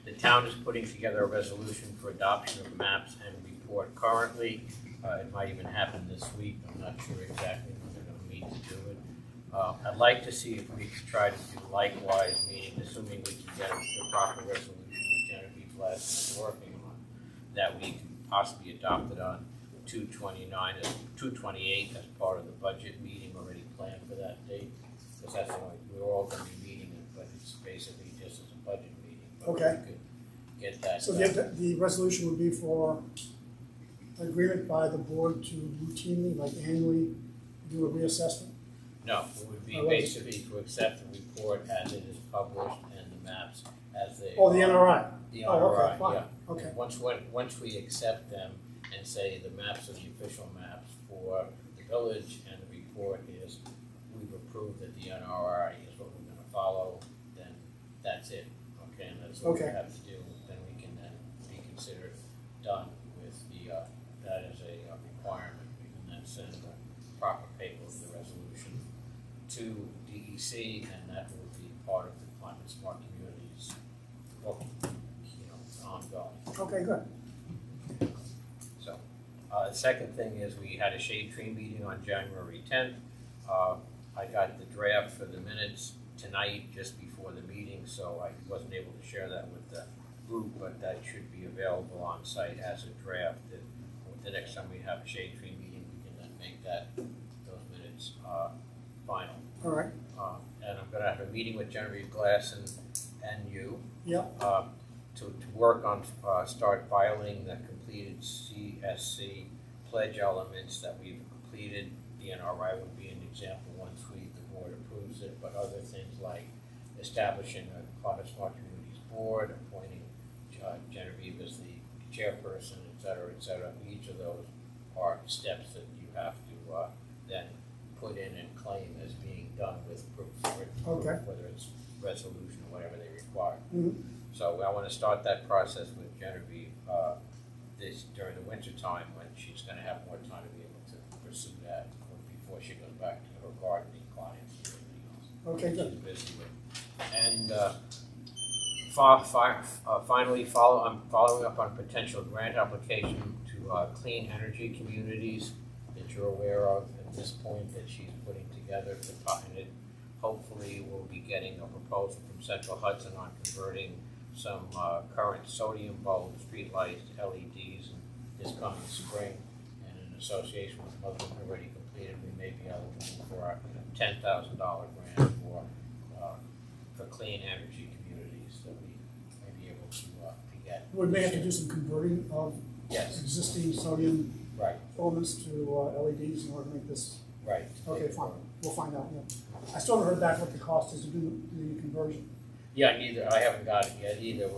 the town is putting together a resolution for adoption of maps and report currently. It might even happen this week. I'm not sure exactly when they're going to meet to do it. I'd like to see if we could try to do likewise, meaning assuming we can get the proper resolution that Genevieve Glass is working on, that we can possibly adopt it on 2/28 as part of the budget meeting already planned for that date. Because that's the only, we're all going to be meeting it, but it's basically just as a budget meeting. But Okay. get that So done. the resolution would be for agreement by the board to routinely, like annually, do a reassessment? No, it would be Oh, what is basically to accept the report as it is published and the maps as they. Oh, the NRI? The Oh, okay, NRI, fine. yeah. Okay. Once we accept them and say the maps are the official maps for the village and the report is, we've approved that the NRI is what we're gonna follow, then that's it, okay? And that's what we Okay. have to do, then we can then be considered done with the, that is a requirement. We can then send the proper paper of the resolution to DEC, and that will be part of the Climate Smart Communities book, ongoing. Okay, good. So, the second thing is we had a shade tree meeting on January 10th. I got the draft for the minutes tonight, just before the meeting, so I wasn't able to share that with the group, but that should be available on site as a draft. That the next time we have a shade tree meeting, we can then make those minutes final. All right. And I'm gonna have a meeting with Genevieve Glass and you. Yep. To work on, start filing the completed CSC pledge elements that we've completed. The NRI would be an example once the board approves it, but other things like establishing a Climate Smart Communities Board, appointing Genevieve as the chairperson, et cetera, each of those are steps that you have to then put in and claim as being done with proof, Okay. whether it's resolution or whatever they require. Mhm. So I want to start that process with Genevieve during the winter time when she's going to have more time to be able to pursue that before she goes back to her gardening clients and everything else. Okay, good. She's busy with. And finally, I'm following up on potential grant application to clean energy communities that you're aware of at this point that she's putting together to find it. Hopefully, we'll be getting a proposal from Central Hudson on converting some current sodium bulb streetlights to LEDs this coming spring. And in association with Muslim already completed, we may be eligible for a $10,000 grant for clean energy communities that we may be able to get. We may have to do some converting of Yes. existing sodium Right. filaments to LEDs in order to make this. Right. Okay, fine. We'll find out. Yeah. I still haven't heard back what the cost is to do the conversion. Yeah, neither. I haven't got it yet either.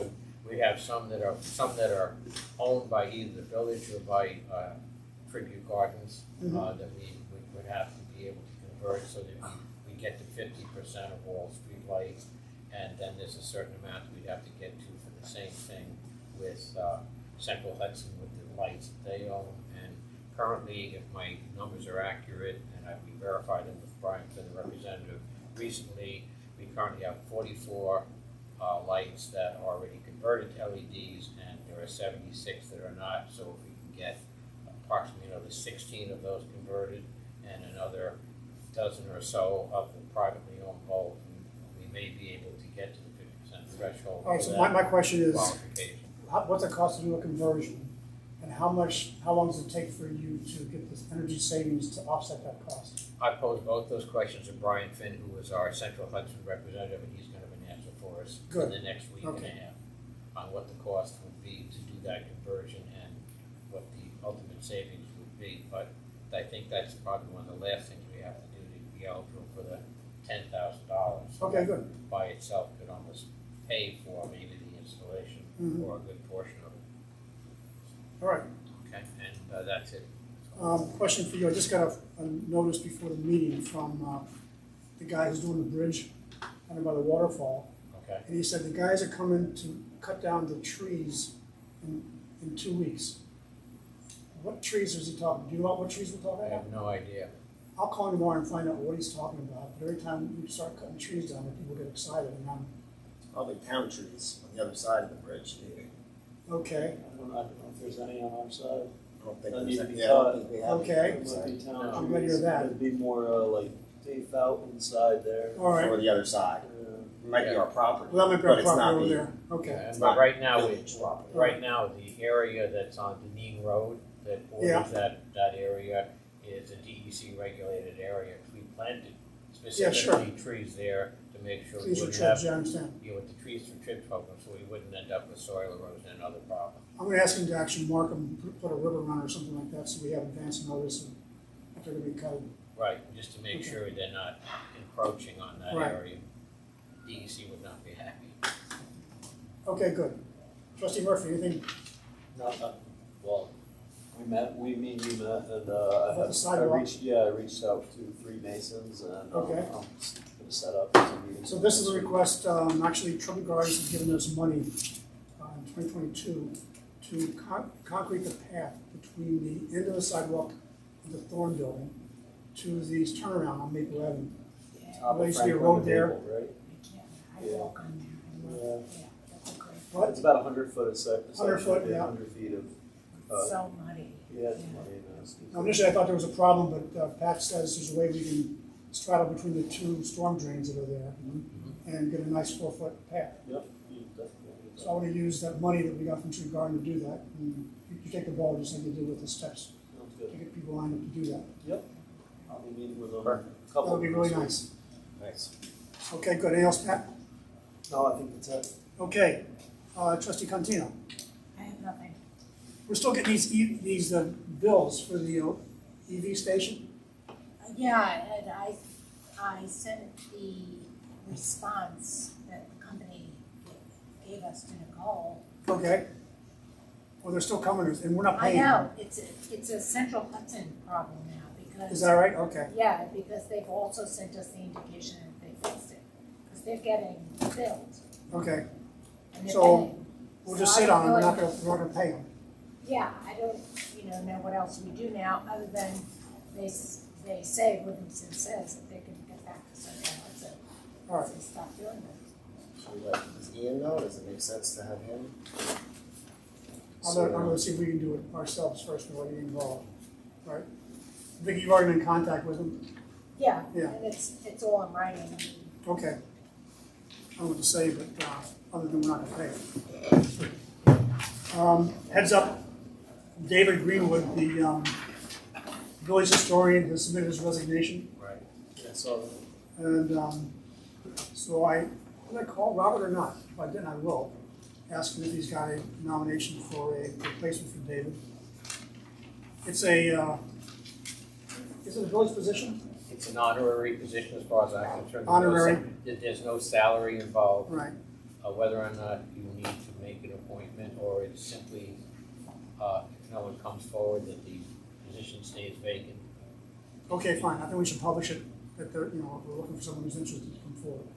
We have some that are owned by either the village or by Tribute Gardens that we would have to be able to convert so that we get to 50% of all street lights, and then there's a certain amount we'd have to get to for the same thing with Central Hudson with the lights that they own. And currently, if my numbers are accurate, and we verified them with Brian, the representative, recently, we currently have 44 lights that are already converted to LEDs, and there are 76 that are not. So if we can get approximately another 16 of those converted and another dozen or so of the privately owned bulbs, we may be able to get to the 50% threshold. All right, so my question is, what's the cost to do a conversion? And how long does it take for you to get this energy savings to offset that cost? I posed both those questions to Brian Finn, who is our Central Hudson representative, and he's going to have an answer for us in the next week and a half on what the cost would be to do that conversion and what the ultimate savings would be. But I think that's probably one of the last things we have to do to be eligible for the $10,000. Okay, good. By itself could almost pay for maybe the installation or a good portion of it. All right. Okay, and that's it. Question for you. I just got a notice before the meeting from the guy who's doing the bridge under by the waterfall. Okay. And he said the guys are coming to cut down the trees in 2 weeks. What trees is he talking? Do you know what trees we're talking I about? have no idea. I'll call him tomorrow and find out what he's talking about. But every time you start cutting trees down, people get excited. And I'm Probably town trees on the other side of the bridge. okay. I don't know if there's any on our side. I don't think That there's need to any. be Yeah, I don't cut. think we have. Okay. any It might be town I'm trees. glad to hear that. It'd be more like tape out inside there. All right. Or the other side. It might be our property. Well, that might be but our it's not property over the- there. Okay. It's But not right now, village property. right now, the area that's on Deneen Road that borders Yeah. that area is a DEC regulated area. We planted specifically trees there to make sure we Trees for wouldn't trips, have, yeah, I understand. with the trees for trips program, so we wouldn't end up with soil erosion and other problems. I'm gonna ask him to actually mark them, put a ribbon on or something like that, so we have advance notice of if they're gonna be cut. Right, just to make Okay. sure they're not encroaching on that Right. area. DEC would not be happy. Okay, good. Trustee Murphy, anything Well, we met, me and you met, and About the sidewalk? I reached out to 3 masons, and Okay. I'm gonna set up some meetings. So this is a request, actually, Trumbull Gardens has given us money in 2022 to concrete the path between the end of the sidewalk of the Thorn Building to the turnaround on Maple Avenue. Top There of used to be a Franklin road there. Maple, right? I walk on there. Yeah. That's a great. What? It's about 100 foot a section. 100 foot, yeah. 100 feet of, It's so muddy. yeah, it's money and Now, initially, I thought there was a problem, but Pat says there's a way we can straddle between the 2 storm drains that are there and get a nice 4-foot path. Yep, you definitely. So I want to use that money that we got from Tree Garden to do that. And you take the ball just like you did with the steps Sounds to good. get people lined up to do that. Yep. I'll be meeting with them. Perfect. A couple That would be of really them nice. Nice. Okay, good. Anything else, Pat? No, I think that's it. Okay, Trustee Contino. I have nothing. We're still getting these bills for the EV station. Yeah, and I sent the response that the company gave us to Nicole. Okay. Well, they're still coming, and we're not I paying. know, it's a Central Hudson problem now because. Is that right? Okay. Yeah, because they've also sent us the indication that they fixed it, because they're getting billed Okay. and they're So paying. we'll So just I sit don't on them. We're know not gonna pay them. Yeah, I don't, know what else we do now, other than they say, Livingston says that they can get back to Central Hudson. All right. So stop doing that. Should we does Ian know? Does it make sense to have him? I'm gonna see if we can do it ourselves first before we get involved. All right. I think you've already been in contact with them. Yeah, Yeah. and it's all in writing, I mean, Okay. I don't know what to say, but other than we're not gonna pay. Heads up, David Greenwood, the village historian, has submitted his resignation. Right. Yeah, so And so did I call Robert or not? If I didn't, I will. Ask him if he's got a nomination for a replacement for David. It's is it a village position? It's an honorary position as far as I'm concerned. Honorary. There's no salary involved. Right. Whether or not you need to make an appointment, or it's simply, if no one comes forward, that the position stays vacant. Okay, fine. I think we should publish it, that they're, we're looking for someone who's interested to come forward.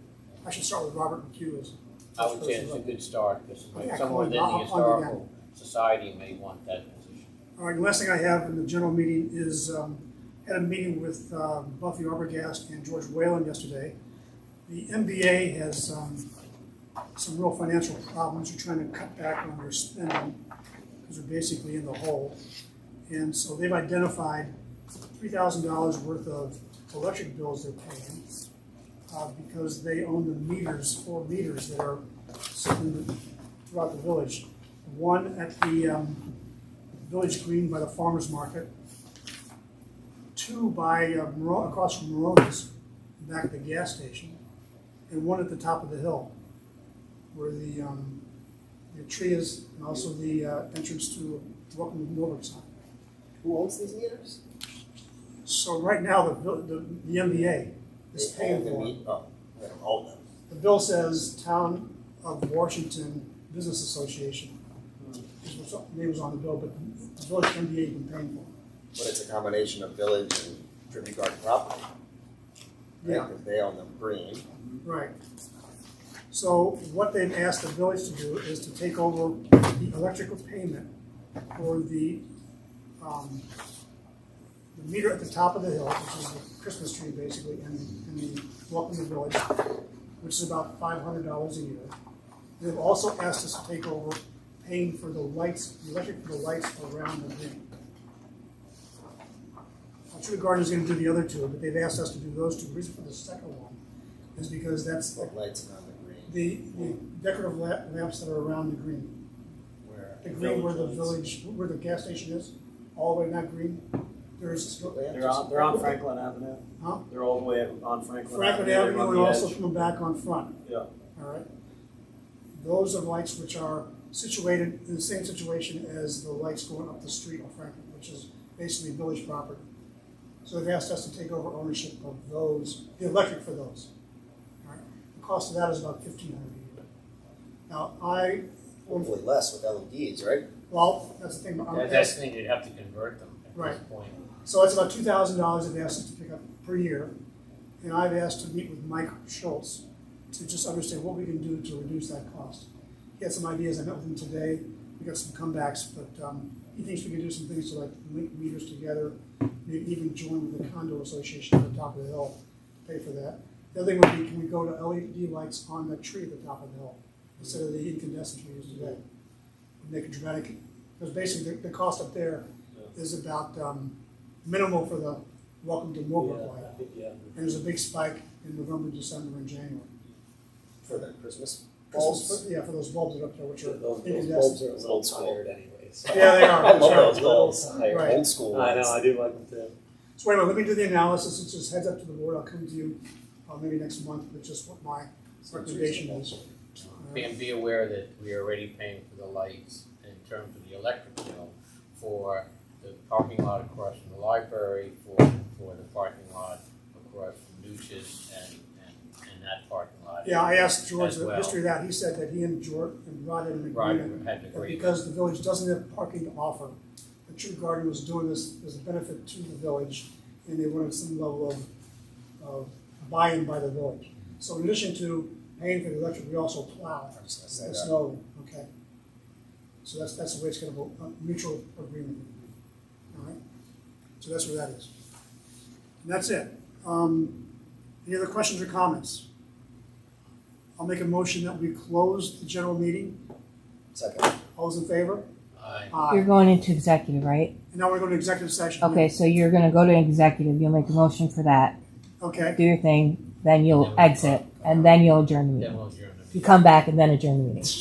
I should start with Robert McHugh as. I would say it's a good start, because Yeah, someone within the I'll historical society may want that position. All right, the last thing I have in the general meeting is, had a meeting with Buffy Arbogast and George Whalen yesterday. The MBA has some real financial problems. They're trying to cut back on their spending because they're basically in the hole. And so they've identified $3,000 worth of electric bills they're paying because they own the meters, 4 meters that are sitting throughout the village. One at the village green by the farmer's market, 2 by across from Morona's, back at the gas station, and 1 at the top of the hill, where the tree is, and also the entrance to Welcome to Millbrook sign. Who owns these meters? So right now, the MBA is They paying own the for it. meter? Oh, they don't own them. The bill says Town of Washington Business Association, is what the name was on the bill, but the village MBA has been paying for it. But it's a combination of village and Tribute Garden property. Right? Yeah. 'Cause they own the green. Right. So what they've asked the village to do is to take over the electrical payment for the meter at the top of the hill, which is the Christmas tree basically, and the Welcome to Village, which is about $500 a year. They've also asked us to take over paying for the lights, the electric for the lights around the green. Tree Garden is going to do the other 2, but they've asked us to do those 2. The reason for the second one is because that's What lights around the green? the decorative lamps that are around the green. Where? The green where the village, where the gas station is, all the way in that green. There's They're on Franklin Avenue. Huh? They're all the way on Franklin Franklin Avenue. Avenue They're on and the also edge. coming back on front. Yeah. All right. Those are lights which are situated in the same situation as the lights going up the street on Franklin, which is basically village property. So they've asked us to take over ownership of those, the electric for those. All right. The cost of that is about $1,500 a year. Now Hopefully less with LEDs, right? well, that's the thing. That's the thing, you'd have to convert them at Right. this point. So it's about $2,000 they've asked us to pick up per year. And I've asked to meet with Mike Schultz to just understand what we can do to reduce that cost. He had some ideas, I met with him today, we got some comebacks, but he thinks we can do some things to like link meters together, maybe even join with the condo association at the top of the hill, pay for that. The other thing would be, can we go to LED lights on the tree at the top of the hill, instead of the incandescents we use today? Make a dramatic, because basically the cost up there is about minimal for the welcome to Moorbrook light. Yeah. And there's a big spike in November, December, and January. For the Christmas Bulbs? Yeah, for those bulbs that are up there, which are Those bulbs incandescent. are a little tired anyways. Yeah, they are. I love Sure. those bulbs. Right. Old school I ones. know, I do like them too. So anyway, let me do the analysis. It's just heads up to the board. I'll come to you maybe next month with just what my recommendation is. Be aware that we are already paying for the lights in terms of the electric bill for the parking lot across from the library, for the parking lot across from Lucius and that parking lot. Yeah, I asked George as the well. history of that. He said that he and George and Rod had an agreement Had an that agreement. because the village doesn't have parking to offer, the Tree Garden was doing this as a benefit to the village, and they wanted some level of buy-in by the village. So in addition to paying for the electric, we also plow the snow. Okay. So that's the way it's going to go, a mutual agreement. All right. So that's where that is. And that's it. Any other questions or comments? I'll make a motion that we close the general meeting. Second. All those in favor? Aye. You're going into executive, right? And now we're going to executive session. Okay, so you're gonna go to executive, you'll make a motion for that, Okay. do your thing, then you'll exit, and then you'll adjourn the Then meeting. we'll adjourn the You meeting. come back and then adjourn the meeting.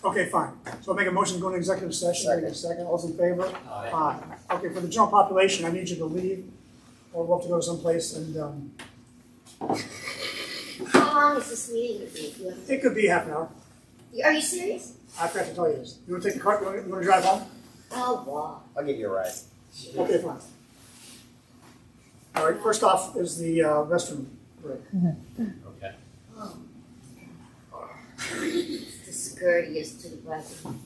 Okay, fine. So I'll make a motion to go into executive session. Second. Second. All those in favor? Aye. Okay, for the general population, I need you to leave, or we'll have to go someplace, and How long is this meeting gonna be? it could be half an hour. Are you serious? I forgot to tell you this. You want to take the car? You want to drive home? Oh, wow. I'll give you a ride. Okay, fine. All right, first off is the restroom break. Okay. Oh. The scurriest to the bathroom.